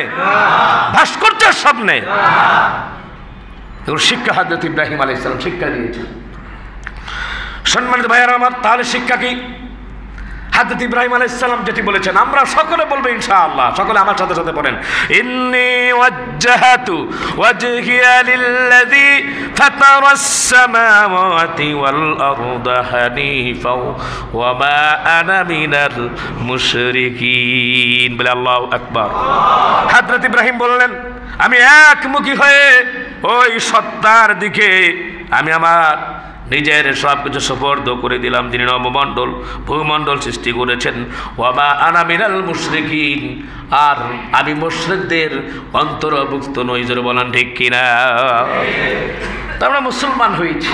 S1: ভাস্কর্যের সামনে, এগুলো শিক্ষা হযরত ইব্রাহিম আলাইহিস সালাম শিক্ষা দিয়েছেন। সম্মানিত ভাইয়েরা আমার, তাহলে শিক্ষা কি? হযরত ইব্রাহিম আলাইহিস সালাম যেটি বলেছেন আমরা সকলে বলবো ইনশাআল্লাহ, সকলে আমার সাথে সাথে পড়েন, ইন্নী ওয়াজ্জাহাতু ওয়াজহিয়া লিল্লাযী ফাতারাস সামাওয়াতি ওয়াল আরদা হানিফা ওয়া মা আনা মিনাল মুশরিকিন। বলে আল্লাহু আকবার। হযরত ইব্রাহিম বললেন আমি একমুখী হয়ে ওই সত্তার দিকে আমি আমার নিজের সব কিছু সুপর্দ করে দিলাম, যিনি নবমণ্ডল ভূমণ্ডল সৃষ্টি করেছেন। ওয়ামা আনা মিনাল মুশরিকিন, আর আমি মুশরিকদের অন্তর্ভুক্ত নই। জোরে বলেন ঠিক কিনা? তা আমরা মুসলমান হয়েছি।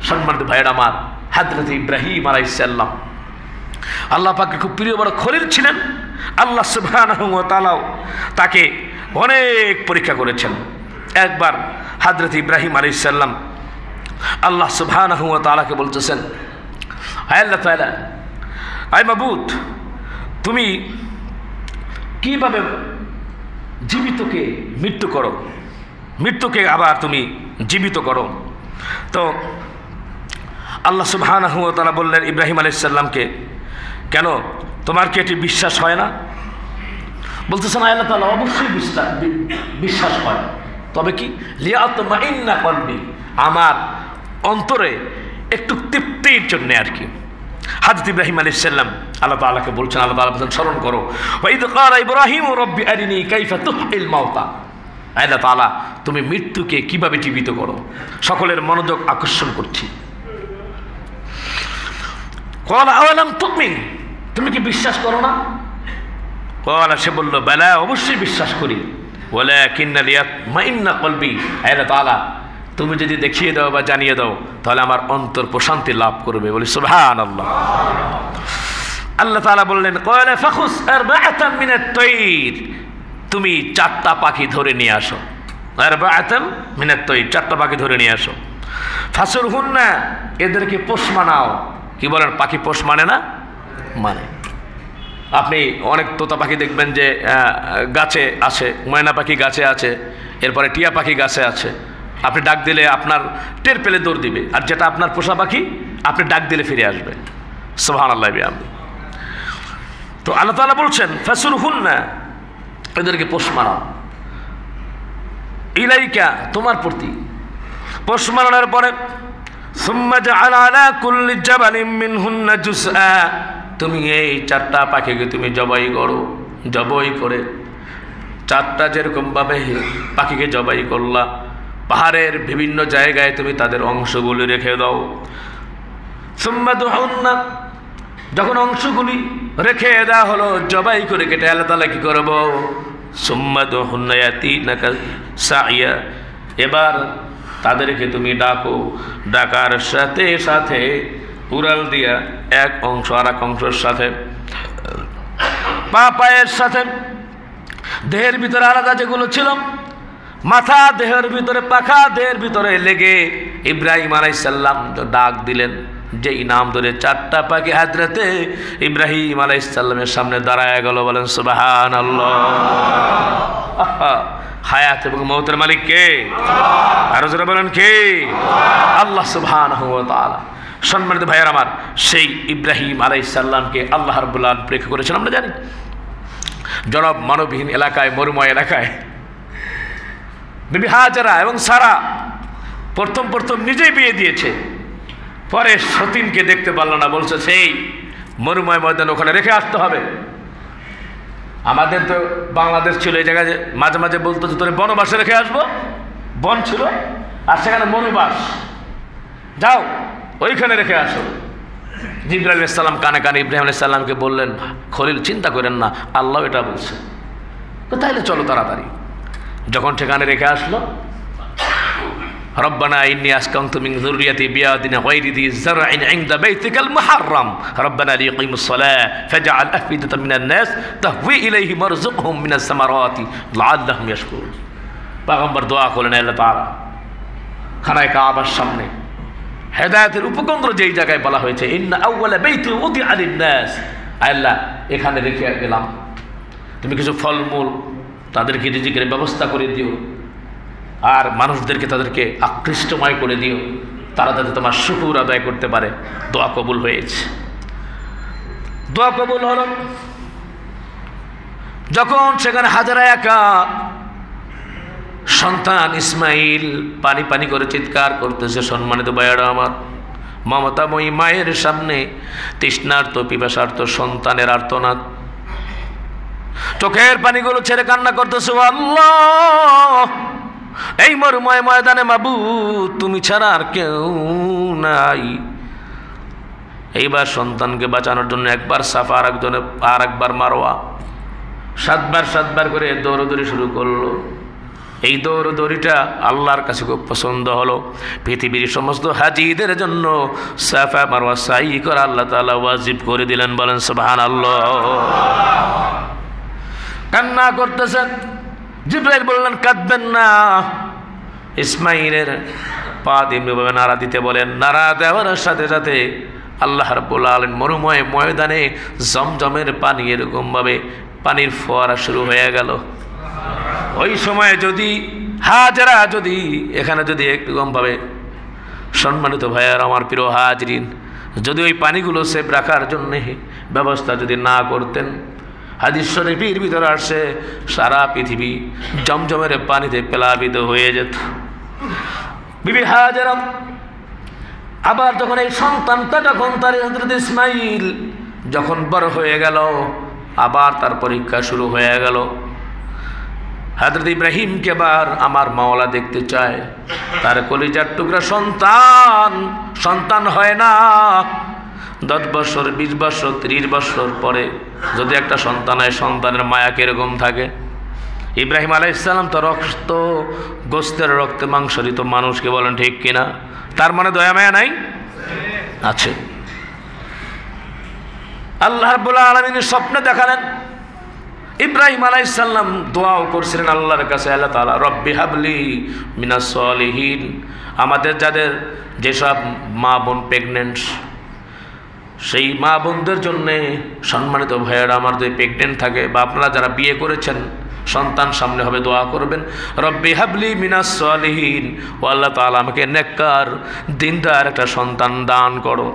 S1: সম্মানিত ভাইয়েরা আমার, হযরত ইব্রাহিম আলাইহিস সালাম আল্লাহ পাকের খুব প্রিয় বড় খলিল ছিলেন। আল্লাহ সুবহানাহু ওয়া তাআলা তাকে অনেক পরীক্ষা করেছেন। একবার হযরত ইব্রাহিম আলাইহিস সালাম আল্লাহ সুবহানাহু ওয়া তাআলাকে বলতেছেন, আয় আল্লাহ তাআলা, আয় মাবুদ, তুমি কিভাবে জীবিতকে মৃত্যু করো, মৃত্যুকে আবার তুমি জীবিত করো? তো আল্লাহ সুবহানাহু ওয়া তাআলা বললেন ইব্রাহিম আলাইহিস সালামকে, কেন তোমার কি এটি বিশ্বাস হয় না? বলতেছেন আল্লাহ তাআলা অবশ্যই বিশ্বাস হয়, তবে কি লিয়াতমাইন্না কলবি, আমার অন্তরে একটু তৃপ্তির জন্য আর কি। হযরত ইব্রাহিম আলাইহিস সালাম আল্লাহ তাআলাকে বলছেন, আল্লাহ তাআলা বলছেন স্মরণ করো, ওয়া ইয ক্বালা ইব্রাহিম রব্বি আরিনি কাইফা তুহইল মাউতা, আল্লাহ তাআলা তুমি মৃত্যুকে কিভাবে জীবিত করো। সকলের মনোযোগ আকর্ষণ করছি। ক্বালা আওয়ালাম তুমিন, তুমি কি বিশ্বাস করো না? ক্বালা, সে বলল বালা, অবশ্যই বিশ্বাস করি। ওয়ালাকিন্না লিয়াতমাইন্না কলবি, আল্লাহ তাআলা তুমি যদি দেখিয়ে দাও বা জানিয়ে দাও তাহলে আমার অন্তর প্রশান্তি লাভ করবে। বলি সুবহানাল্লাহ। আল্লাহ তাআলা বললেন ক্বালা ফাখুস আরবাআতাম মিনাত তায়র, তুমি 4টা পাখি ধরে নিয়ে আসো। আরবাআতাম মিনাত তায়র, 4টা পাখি ধরে নিয়ে আসো। ফাসুরহুন্না, এদেরকে পোষ মানাও। কি বলেন, পাখি পোষ মানে না? মানে। আপনি অনেক তোতা পাখি দেখবেন যে গাছে আছে, ময়না পাখি গাছে আছে, এরপরে টিয়া পাখি গাছে আছে। আপনি ডাক দিলে আপনার টের পেলে দৌড় দিবে, আর যেটা আপনার পোষা পাখি আপনি ডাক দিলে ফিরে আসবে। সুবহানাল্লাহ। তো আল্লাহ তাআলা বলছেন ফাসুরহুন্না, এদেরকে পোষ মানাও। ইলাইকা, তোমার প্রতি। পোষ মানানোর পরে সুম্মা জাআলা আলা কুল্লি জাবালিন মিনহুন্না জুসআ, তুমি এই 4টা পাখিকে তুমি জবাই করো। জবাই করে 4টা যেরকমভাবে পাখিকে জবাই করলা, পাহাড়ের বিভিন্ন জায়গায় তুমি তাদের অংশগুলি রেখে দাও। সুম্মা দুহুন্না, যখন অংশগুলি রেখে দেওয়া হলো, জবাই করে কেটে, আল্লাহ তাআলা কি করব? সুম্মা দুহুন্না ইয়াতিনাকা সাইয়া, এবার তাদেরকে তুমি ডাকো। ডাকার সাথে সাথে উড়াল দিয়া এক অংশ আর এক অংশের সাথে, পা পায়ের সাথে, দেহের ভিতরে আলাদা যেগুলো ছিল, মাথা দেহের ভিতরে, পাখা দেহের ভিতরে লেগে ইব্রাহিম আলাইহিস সালাম ডাক দিলেন। যেই নাম ধরে 4টা পাখি হযরতে ইব্রাহিম আলাইহিস সালামের সামনে দাঁড়ায় গেল। বলেন সুবহানাল্লাহ। হায়াত এবং মওতের মালিক কে? আরো জোরে বলেন কে? আল্লাহ সুবহানাহু ওয়া তাআলা। সম্মানিত ভাইয়ের আমার, সেই ইব্রাহিম আলাইহিস সালামকে আল্লাহ রাব্বুল আলামিন পরীক্ষা করেছেন। আমরা জানি জনব মানবহীন এলাকায়, মরুময় এলাকায় বিবি হাজেরা এবং সারা প্রথম নিজেই বিয়ে দিয়েছে, পরে সতীনকে দেখতে পারল না, বলছে সেই মরুময় ময়দান ওখানে রেখে আসতে হবে। আমাদের তো বাংলাদেশ ছিল এই জায়গায়, মাঝে মাঝে বলতো যে তোরে বনবাসে রেখে আসবো, বন ছিল আর সেখানে মরুবাস, যাও ওইখানে রেখে আসো। জিবরাইল আলাইহিস সালাম কানে কানে ইব্রাহিম আলাইহিস সালামকে বললেন, খলিল চিন্তা করেন না, আল্লাহ এটা বলছে, তো তাইলে চলো তাড়াতাড়ি। যখন সেখানে রেখে আসলো, রব্বানা ইন্নী আসকানতু মিন যুররিয়াতি বিওয়াদিন গায়রি যি যারইন ইনদা বাইতিকাল মুহাররাম রব্বানা লিয়াকিমুস সালাহ ফাজআল আফইদাতাম মিনান নাস তাহওয়ি ইলাইহিম ওয়ারযুকহুম মিনাস সামারাতি লাআল্লাহুম ইয়াশকুরুন। পয়গম্বর দোয়া করলেন, আল্লাহ তাআলা খানায়ে কাবার সামনে হেদায়েতের উপকেন্দ্র যেই জায়গায় বলা হয়েছে, ইন্না আউওয়ালা বাইতিন উদিআ লিন-নাস, আল্লাহ এখানে রেখে গেলাম, তুমি কিছু ফলমূল তাদেরকে রিজিকের ব্যবস্থা করে দিও, আর মানুষদেরকে তাদেরকে আকৃষ্টময় করে দিও, তারা যাতে তোমার শুকর আদায় করতে পারে। দোয়া কবুল হয়েছে। দোয়া কবুল হল। যখন সেখানে হাজেরা একা, সন্তান ইসমাইল পানি পানি করে চিৎকার করতেছে। সম্মানিত ভাইয়েরা আমার, মমতাময়ী মায়ের সামনে তৃষ্ণার্ত পিপাসার্ত সন্তানের আর্তনাদ, চোখের পানিগুলো ছেড়ে কান্না করতেছে, আল্লাহ এই মরুময় ময়দানে মাবুদ তুমি ছাড়া আর কেউ নাই। এইবার সন্তানকে বাঁচানোর জন্য একবার সাফা আর একবার মারওয়া, 7বার করে দৌড়দৌড়ি শুরু করলো। এই দৌড়দৌড়িটা আল্লাহর কাছে খুব পছন্দ হলো। পৃথিবীর সমস্ত হাজিদের জন্য সাফা মারওয়া সাই করা আল্লাহ তাআলা ওয়াজিব করে দিলেন। বলেন সুবহানাল্লাহ। কান্না করতেছেন। জিবরাইল বললেন কাঁদবেন না। ইসমাইলের পা এমনিভাবে নাড়া দিতে বলেন। নাড়া দেওয়ার সাথে সাথে আল্লাহ রাব্বুল আলামিন মরুময় ময়দানে জমজমের পানি এরকমভাবে পানির ফোয়ারা শুরু হয়ে গেল। ওই সময় যদি হাজেরা যদি এখানে যদি এরকমভাবে, সম্মানিত ভাইয়ার আমার প্রিয় হাজরিন, যদি ওই পানিগুলো সেভ রাখার জন্যে ব্যবস্থা যদি না করতেন, হাদিস শরীফের ভিতরে আসছে সারা পৃথিবী জমজমের পানিতে প্লাবিত হয়ে যেত। বিবি হাজেরা আবার যখন এই সন্তানটা যখন তার হযরত ইসমাইল যখন বড় হয়ে গেল, আবার তার পরীক্ষা শুরু হয়ে গেল। হযরত ইব্রাহিমকে আবার আমার মাওলা দেখতে চায়, তার কলিজার টুকরা সন্তান হয় না। 10 বছর 20 বছর 30 বছর পরে যদি একটা সন্তান হয়, সন্তানের মায়া কিরকম থাকে। ইব্রাহিম আলাইহিস সালাম তো রক্ত গোস্তের রক্তে মাংসরিত মানুষকে বলেন ঠিক কিনা? তার মানে দয়া মায়া নাই? আছে। আল্লাহ রাব্বুল আলামিন স্বপ্নে দেখালেন, ইব্রাহিম আলাইহিস সালাম দোয়াও করছিলেন আল্লাহর কাছে, আল্লাহ তাআলা রব্বি হাবলি মিনাস সলিহিন। আমাদের যেসব মা বোন প্রেগনেন্ট, সেই মা বোনদের জন্যে সম্মানিত ভাইয়েরা, আমার যদি প্রেগনেন্ট থাকে বা আপনারা যারা বিয়ে করেছেন সন্তান সামনে হবে, দোয়া করবেন রব্বি হাবলি মিনাস সলিহিন, ও আল্লাহ তাআলা আমাকে নেককার দিনদার একটা সন্তান দান করো।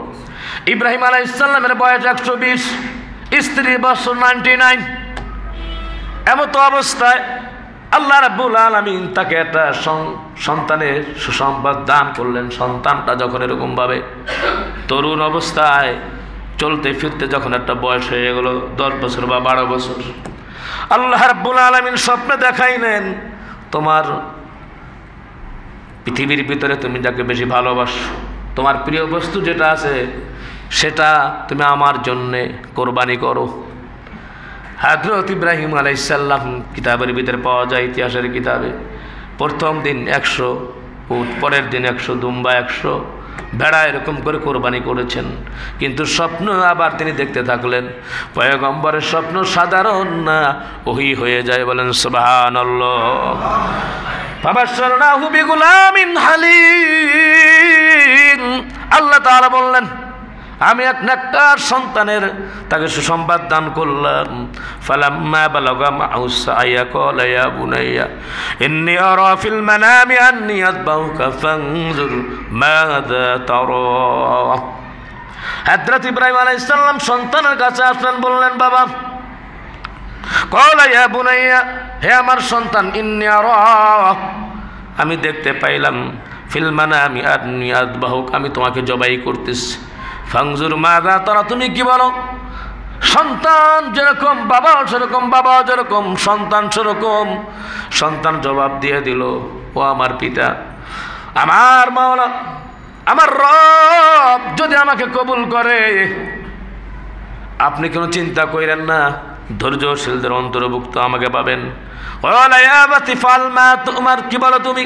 S1: ইব্রাহিম আলাইহিস সালামের বয়স 120, স্ত্রীর বছর 99। এমত অবস্থায় আল্লাহ রাব্বুল আলামিন তাকে একটা সন্তানের সুসংবাদ দান করলেন। সন্তানটা যখন এরকমভাবে তরুণ অবস্থায় চলতে ফিরতে যখন একটা বয়স হয়ে গেল 10 বছর বা 12 বছর, আল্লাহ রাব্বুল আলামিন স্বপ্নে দেখাইলেন, তোমার পৃথিবীর ভিতরে তুমি যাকে বেশি ভালোবাসো, তোমার প্রিয় বস্তু যেটা আছে সেটা তুমি আমার জন্যে কোরবানি করো। হযরত ইব্রাহিম আলাইহিস সালাম কিতাবের ভিতরে পাওয়া যায়, ইতিহাসের কিতাবে, প্রথম দিন 100 উট, পরের দিন 100 দুম্বা, 100 ভেড়া এরকম করে কোরবানি করেছেন। কিন্তু স্বপ্ন আবার তিনি দেখতে থাকলেন, পয়গম্বরের স্বপ্ন সাধারণ না, ওহী হয়ে যায়। বলেন সুবহানাল্লাহ। ফাবাশশারনাহু বিগুলামিন হালিম। আল্লাহ তাআলা বললেন, আমি এক নেককার সন্তানের তাকে সুসংবাদ দান করলাম। ফালাম্মা বালাগা মা'আহু সা'য়া ক্বালা ইয়া বুনাইয়া ইন্নী আরা ফিল মানামি আন্নী আযবাহুকা ফানজুর মাযা তারা। হযরত ইব্রাহিম আলাইহিস সালাম সন্তানের কাছে আসলেন, বললেন, বাবা, ক্বালা ইয়া বুনাইয়া, হে আমার সন্তান, ইন্নী আরা, আমি দেখতে পাইলাম, ফিল মানামি আন্নী আযবাহুকা, আমি তোমাকে জবাই করতেছি। ফানজুর মাযা তারা, তুমি কি বলো? সন্তান যেরকম বাবা সেরকম, বাবা যেরকম সন্তান সেরকম। সন্তান জবাব দিয়ে দিল, ও আমার পিতা, আমার মাওলা, আমার রব যদি আমাকে কবুল করে, আপনি কোনো চিন্তা করেন না, ধৈর্যশীলদের অন্তর্ভুক্ত আমাকে পাবেন। ওয়ালা ইয়া বাতি ফাল মা তুমার, কি বলো তুমি?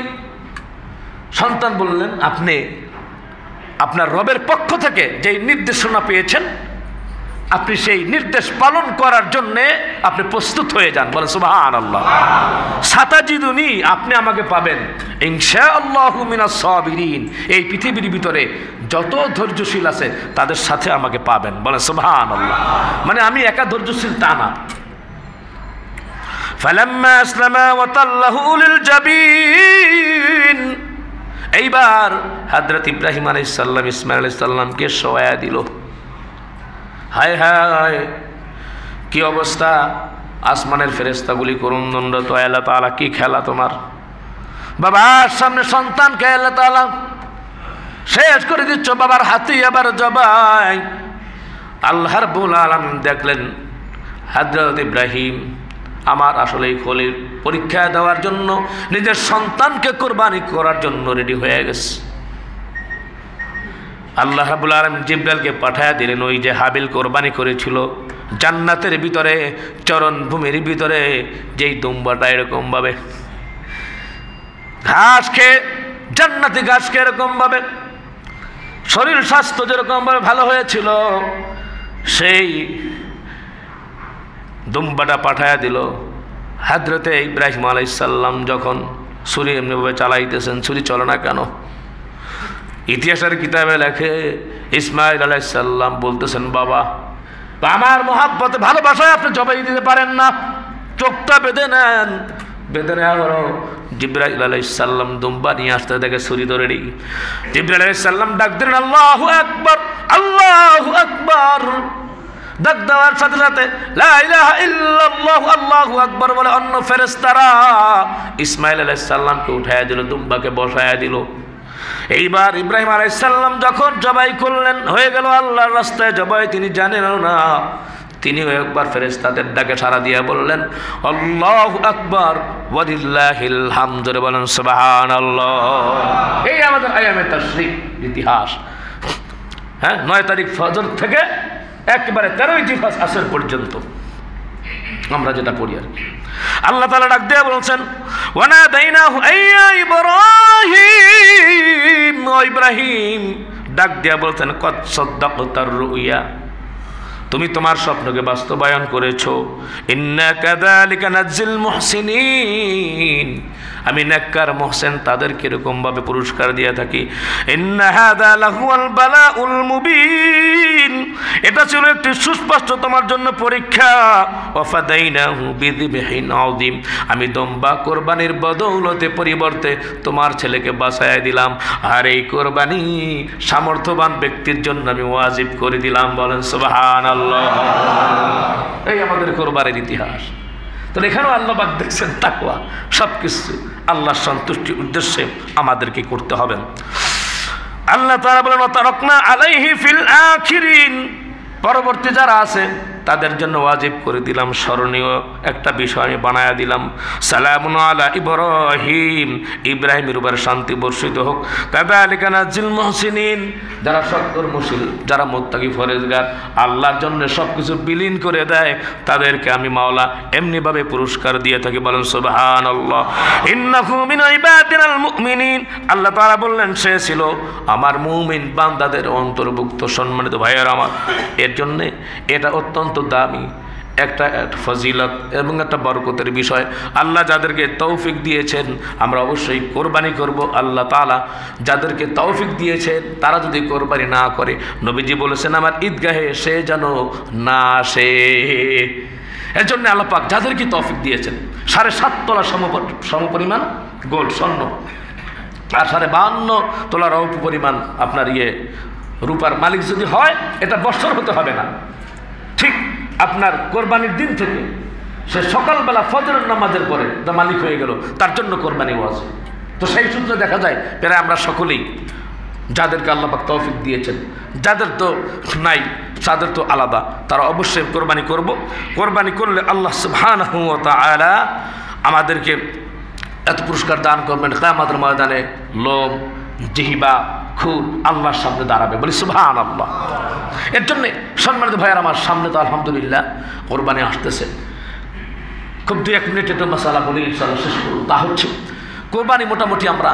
S1: সন্তান বললেন, আপনি আপনার রবের পক্ষ থেকে যেই নির্দেশনা পেয়েছেন, আপনি সেই নির্দেশ পালন করার জন্যে আপনি প্রস্তুত হয়ে যান। বলে সুবহানাল্লাহ। সাতাজিদুনি, আপনি আমাকে পাবেন ইনশাআল্লাহু মিনাস সাবিরিন, এই পৃথিবীর ভিতরে যত ধৈর্যশীল আছে তাদের সাথে আমাকে পাবেন। বলে সুবহানাল্লাহ। মানে আমি একা ধৈর্যশীল তা না। ফালাম্মা আসলামা ওয়া তাল্লাহু লিল জাবিন, এইবার হযরত ইব্রাহিম আলাইহিস সালাম ইসমাঈল আলাইহিস সালামকে শোয়া দিল। হায় হায়, কি অবস্থা! আসমানের ফেরেশতাগুলি করুন দণ্ডত, আল্লাহ তাআলা কি খেলা তোমার! বাবার সামনে সন্তানকে আল্লাহ তাআলা শেষ করে দিচ্ছ, বাবার হাতে আবার জবাই। আল্লাহ রাব্বুল আলামিন দেখলেন হযরত ইব্রাহিম আমার আসলে খলিল পরীক্ষা দেওয়ার জন্য, নিজের সন্তানকে কোরবানি করার জন্য রেডি হয়ে গেছে। আল্লাহ রাব্বুল আলামিন জিবরাইলকে পাঠায়া দিলেন, ওই যে হাবিল কোরবানি করেছিল জান্নাতের ভিতরে, চরণভূমির ভিতরে, যেই দুম্বাটা এরকমভাবে ঘাস খেয়ে, জান্নাতি ঘাস খেয়ে এরকমভাবে শরীর স্বাস্থ্য যেরকমভাবে ভালো হয়েছিল, সেই দুম্বাটা পাঠায়া দিল। হযরতে ইব্রাহিম আলাইহিস সালাম যখন ছুরি এমনিভাবে চালাইতেছেন, ছুরি চলে না কেন? ইতিহাসের কিতাবে লেখে ইসমাঈল আলাইহিস সালাম বলতেছেন, বাবা, আমার মহাব্বতে ভালোবাসায় আপনি জবাই দিতে পারেন না, চোখটা বেঁধে নেন। বেঁধে নেওয়া হলো। জিবরাইল আলাইহিস সালাম দুম্বা নিয়ে আসতে দেখে ছুরি ধরে রেডি। জিবরাইল আলাইহিস সালাম ডাক দিলেন, আল্লাহু আকবার, আল্লাহু আকবার। ডাক দেওয়ার সাথে সাথে লা ইলাহা ইল্লাল্লাহু আল্লাহু আকবার বলে অন্য ফেরেশতারা ইসমাঈল আলাইহিস সালামকে উঠায়া দিল, দুম্বাকে বসায়া দিল। এইবার ইব্রাহিম আলাইহিস সালাম যখন জবাই করলেন, হয়ে গেল আল্লাহর রাস্তায় জবাই, তিনি জানেন না। তিনি একবার ফেরেশতাদের ডাকে সাড়া দিয়ে বললেন আল্লাহু আকবার ওয়ালিল্লাহিল হামদ, বলেন সুবহানাল্লাহ। এই আমাদের আয়ামে তাশরিক ইতিহাস। হ্যাঁ, 9 তারিখ ফজর থেকে একেবারে 13 জিলহজ আসর পর্যন্ত আমরা যেটা পড়ি আর কি। আল্লাহ তাআলা ডাক দিয়ে বলছেন ওয়ানাদাইনাহু আইয়া ইব্রাহিম, ও ইব্রাহিম ডাক দিয়ে বলছেন কদ সাদ্দাকতার রুইয়া, তুমি তোমার স্বপ্নকে বাস্তবায়ন করেছো। ইন্না কাযালিকা নাজ্জিল মুহসিনিন, আমি নেককার মুহসিন তাদেরকে এরকম ভাবে পুরস্কার দিয়ে থাকি। ইন্না হাযা লাহুয়াল বালাউল মুবিন, এটা ছিল একটি সুস্পষ্ট তোমার জন্য পরীক্ষা। ওয়াফাদাইনাহু বিযিবহিন আযীম, আমি দম্বা কোরবানির বদৌলতে পরিবর্তে তোমার ছেলেকে বাঁচায় দিলাম, আর এই কোরবানি সামর্থ্যবান ব্যক্তির জন্য আমি ওয়াজিব করে দিলাম। বলেন সুবহানাল্লাহ। এই আমাদের কোরবানির ইতিহাস। তো এখানেও আল্লাহ পাক দেখছেন তাকওয়া, সব কিছু আল্লাহর সন্তুষ্টির উদ্দেশ্যে আমাদেরকে করতে হবে। আল্লাহ তাআলা বলেন তারাকনা আলাইহি ফিল আখিরিন, পরবর্তী যারা আছে তাদের জন্য ওয়াজিব করে দিলাম, স্মরণীয় একটা বিষয় আমি বানায়া দিলাম। সালামুন আলা ইব্রাহিম, ইব্রাহিমের উপর শান্তি বর্ষিত হোক। কাযালিকা নাজিল মুহসিনিন, যারা সৎকর্মশীল, যারা মুত্তাকি ফরেজগার, আল্লাহর জন্য সব কিছু বিলীন করে দেয়, তাদেরকে আমি মাওলা এমনিভাবে পুরস্কার দিয়ে থাকি। বলেন সুবহানাল্লাহ। ইন্নাহু মিন ইবাদিনাল মুমিনিন, আল্লাহ তাআলা বললেন সে ছিল আমার মুমিন বান্দাদের অন্তর্ভুক্ত। সম্মানিত ভাইয়ের আমার, এর জন্যে এটা অত্যন্ত দামি একটা ফজিলত এবং একটা বরকতের বিষয়। আল্লাহ যাদেরকে তৌফিক দিয়েছেন আমরা অবশ্যই কোরবানি করব। আল্লাহ তাআলা যাদেরকে তৌফিক দিয়েছেন তারা যদি কোরবানি না করে, নবীজি বলেছেন আমার ঈদগাহে সে যেন না আসে। এর জন্য আল্লাহ পাক যাদেরকে তৌফিক দিয়েছেন 7.5 তোলা সমপরিমাণ গোল্ড স্বর্ণ আর 52 তোলার অল্প পরিমাণ আপনার রূপার মালিক যদি হয়, এটা বছর হতে হবে না, ঠিক আপনার কোরবানির দিন থেকে সে সকালবেলা ফজরের নামাজের পরে তা মালিক হয়ে গেল, তার জন্য কোরবানি ওয়াজিব। তো সেই সূত্রে দেখা যায় প্রায় আমরা সকলেই যাদেরকে আল্লাহ পাক তৌফিক দিয়েছেন, যাদের তো নাই তাদের তো আলাদা, তারা অবশ্যই কোরবানি করব। কোরবানি করলে আল্লাহ সুবহানাহু ওয়া তাআলা আমাদেরকে এত পুরস্কার দান করবেন, কিয়ামতের ময়দানে লোম, জিহবা, খুর আল্লাহর সামনে দাঁড়াবে। বলি সুবহানাল্লাহ। এর জন্যে সম্মানিত ভাইয়ার আমার, সামনে তো আলহামদুলিল্লাহ কোরবানি আসতেছে। খুব 2-1 মিনিট একটু মাসালা বলি, ইনশাআল্লাহ শেষ করব। তা হচ্ছে কোরবানি মোটামুটি আমরা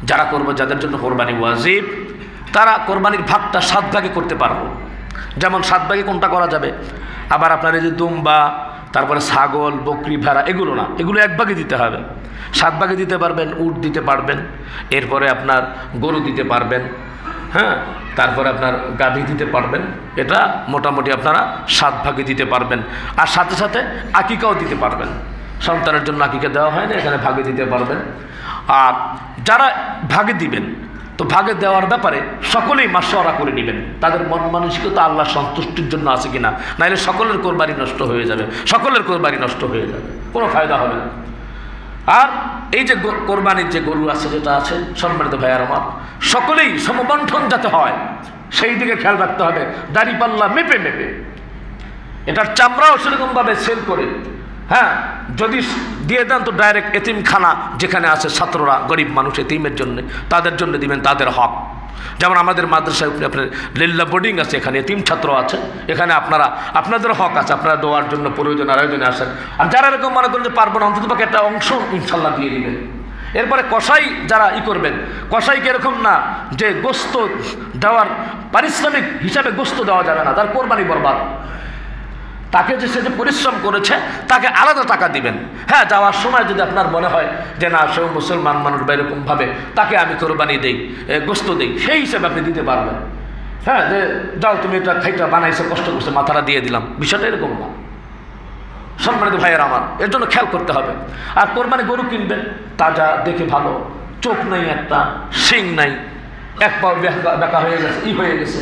S1: যারা করব, যাদের জন্য কোরবানি ওয়াজিব, তারা কোরবানির ভাগটা 7 ভাগে করতে পারবো। যেমন 7 ভাগে কোনটা করা যাবে, আবার আপনার এই যে দুম্বা, তারপরে ছাগল, বকরি, ভেড়া, এগুলো না, এগুলো 1 ভাগে দিতে হবে। 7 ভাগে দিতে পারবেন, উট দিতে পারবেন, এরপরে আপনার গরু দিতে পারবেন, হ্যাঁ, তারপরে আপনার গাভী দিতে পারবেন। এটা মোটামুটি আপনারা 7 ভাগে দিতে পারবেন। আর সাথে সাথে আকিকাও দিতে পারবেন, সন্তানের জন্য আকিকা দেওয়া হয় না, এখানে ভাগে দিতে পারবেন। আর যারা ভাগে দিবেন, তো ভাগে দেওয়ার ব্যাপারে সকলেই মাশওয়ারা করে নেবেন, তাদের মন মানসিকতা আল্লাহ সন্তুষ্টির জন্য আছে কিনা, নাহলে সকলের কোরবানি নষ্ট হয়ে যাবে, সকলের কোরবানি নষ্ট হয়ে যাবে, কোনো ফায়দা হবে না। আর এই যে কোরবানির যে গরু আছে, যেটা আছে সম্মানিত ভাইয়ার আমার, সকলেই সমবন্টন যাতে হয় সেই দিকে খেয়াল রাখতে হবে। দাড়িপাল্লা মেপে মেপে, এটার চামড়াও সেরকমভাবে সেল করে, হ্যাঁ, যদি দিয়ে দেন তো ডাইরেক্ট এতিমখানা যেখানে আছে ছাত্ররা, গরিব মানুষ, এতিমের জন্য, তাদের জন্য দিবেন, তাদের হক। যেমন আমাদের মাদ্রাসায় আপনার লিল্লা বোর্ডিং আছে, এখানে এতিম ছাত্র আছে, এখানে আপনাদের হক আছে, আপনারা দেওয়ার জন্য প্রয়োজন আয়োজনে আসেন। আর যারা এরকম মনে করেন যে পারবো না, অন্তত একটা অংশ ইনশাল্লাহ দিয়ে দিবেন। এরপরে কসাই যারা করবেন, কসাইকে এরকম না যে গোস্ত দেওয়ার পারিশ্রমিক হিসাবে গোস্ত দেওয়া যাবে না, তার কোরবানি বরবাদ। তাকে যে সে যে পরিশ্রম করেছে তাকে আলাদা টাকা দিবেন। হ্যাঁ, যাওয়ার সময় যদি আপনার মনে হয় যে না সেও মুসলমান মানুষ বা এরকমভাবে তাকে আমি কোরবানি দেই, গোস্ত দেই, সেই হিসেবে আপনি দিতে পারবেন। হ্যাঁ, যে যাও তুমি এটা খাইটা বানাইছো, কষ্ট করছে, মাথাটা দিয়ে দিলাম, বিষয়টা এরকম না। সম্মানিত ভাইয়ের আমার, এর জন্য খেয়াল করতে হবে। আর কোরবানি গরু কিনবেন তাজা দেখে, ভালো, চোখ নাই, একটা শিং নাই, এক পা বেঁকা হয়ে গেছে, হয়ে গেছে,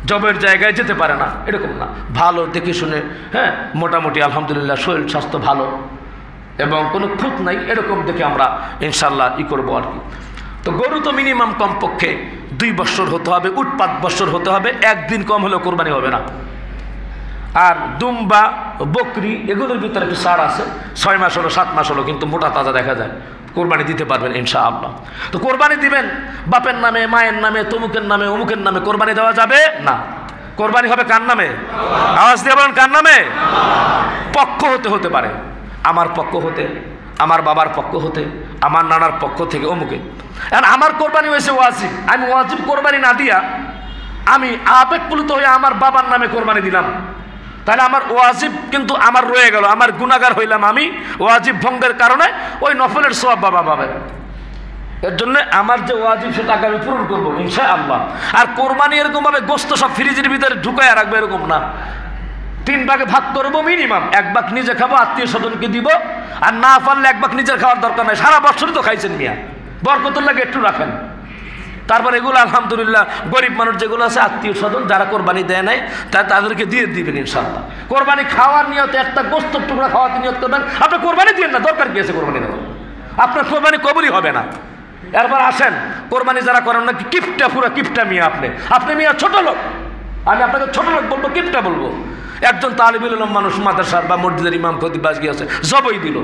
S1: জবের জায়গায় যেতে পারে না, এরকম না, ভালো দেখে শুনে, হ্যাঁ মোটামুটি আলহামদুলিল্লাহ শরীর স্বাস্থ্য ভালো এবং কোনো খুঁত নাই, এরকম দেখে আমরা ইনশাল্লাহ করবো আর কি। তো গরু তো মিনিমাম কমপক্ষে 2 বছর হতে হবে, 5 বছর হতে হবে, একদিন কম হলেও কোরবানি হবে না। আর দুম্বা বকরি এগুলোর ভিতরে একটু সার আছে, 6 মাস হলো 7 মাস হলো কিন্তু মোটা তাজা দেখা যায়, কোরবানি দিতে পারবেন ইনশাআল্লাহ। তো কোরবানি দিবেন বাপের নামে, মায়ের নামে, তমুকের নামে, অমুকের নামে কোরবানি দেওয়া যাবে না। কোরবানি হবে কার নামে? আওয়াজ দিয়ে বলেন কার নামে? পক্ষ হতে পারে, আমার পক্ষ হতে, আমার বাবার পক্ষ হতে, আমার নানার পক্ষ থেকে, অমুকে। আর আমার কোরবানি হয়েছে ওয়াজিব, আমি ওয়াজিব কোরবানি না দিয়া আমি আবেগপ্লুত হয়ে আমার বাবার নামে কোরবানি দিলাম, তাহলে আমার ওয়াজিব কিন্তু আমার রয়ে গেল, আমার গুনাহগার হইলাম আমি ওয়াজিব ভঙ্গের কারণে, ওই নফলের সওয়াব বাবা পাবে। এর জন্য আমার যে ওয়াজিব সেটা আমি পূরণ করবো ইনশাআল্লাহ। আর কোরবানি এরকমভাবে গোস্ত সব ফ্রিজের ভিতরে ঢুকায় রাখবে এরকম না, 3 ভাগে ভাগ করবো মিনিমাম, 1 ভাগ নিজে খাবো, আত্মীয় স্বজনকে দিব, আর না পারলে 1 ভাগ নিজের খাওয়ার দরকার নাই, সারা বছরই তো খাইছেন মিয়া, বরকতুর লাগে একটু রাখেন। তারপর এগুলো আলহামদুলিল্লাহ গরিব মানুষ যেগুলো আছে আত্মীয় স্বজন যারা কোরবানি দেয় নাই তাদেরকে দিয়ে দিবেন ইনশাআল্লাহ। কোরবানি খাওয়ার নিয়তে একটা গোস্তের টুকরা খাওয়াতে নিয়ত করবেন, আপনি কোরবানি দিবেন না, দরকার কি আছে কোরবানি দেওয়া, আপনার কোরবানি কবুলই হবে না। এরপর আসেন কোরবানি যারা করেন না, কিপটা, পুরো কিপটা মিয়া, আপনি মিয়া ছোট লোক, আমি আপনাকে ছোট লোক বলবো, কিপটা বলবো। একজন তালিবুল ইলম মানুষ মাদ্রাসার বা মসজিদের ইমাম খতিব বাজগি আছে, জবই দিল,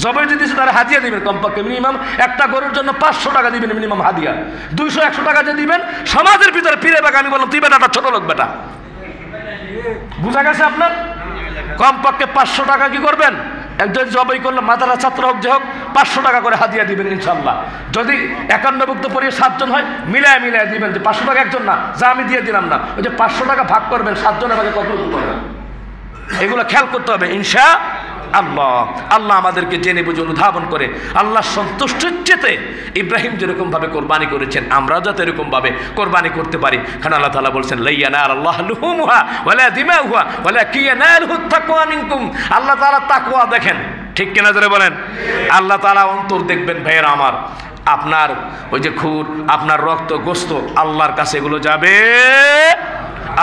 S1: জবই দিতেছে, তারা হাদিয়া দিবেন কমপক্ষে মিনিমাম একটা গরুর জন্য 500 টাকা দিবেন মিনিমাম হাদিয়া, 200-100 টাকা যে দিবেন সমাজের ভিতরে ফিরে বাগে। আমি বললাম তুই বেটা ছোট লোক বেটা, বুঝা গেছে আপনার? কমপক্ষে 500 টাকা কি করবেন, একজন জবাই করলে মাদারা ছাত্র হোক যে হোক 500 টাকা করে হাদিয়া দিবেন ইনশাল্লাহ। যদি 51ভুক্ত পরিবার 7 জন হয় মিলায় দিবেন, যে 500 টাকা একজন না, যা আমি দিয়ে দিলাম না, ওই যে 500 টাকা ভাগ করবেন 7 জনের ভাগে কত করবেন, এগুলো খেয়াল করতে হবে ইনশাআল্লাহ। আল্লাহ আমাদেরকে জেনে বুঝে অনুধাবন করে আল্লাহ সন্তুষ্টির চেতে ইব্রাহিম যেরকম ভাবে কোরবানি করেছেন আমরা যাতে এরকম ভাবে কোরবানি করতে পারি। কারণ আল্লাহ তাআলা বলছেন লা ইয়ানালাল্লাহু লুহুমুহা ওয়ালা দিমাউহা ওয়ালাকিন ইয়ানালুহুত তাকওয়া মিনকুম। আল্লাহ তাআলা তাকওয়া দেখেন, ঠিক কিনা জোরে বলেন? আল্লাহ তাআলা অন্তর দেখবেন ভাইয়েরা আমার। আপনার ওই যে খুর, আপনার রক্ত, গোস্ত, আল্লাহর কাছে এগুলো যাবে।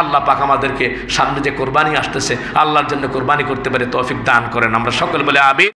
S1: আল্লাহ পাক আমাদেরকে সামনে যে কোরবানি আসতেছে আল্লাহর জন্য কোরবানি করতে পারে তৌফিক দান করেন। আমরা সকল বলে আমিন।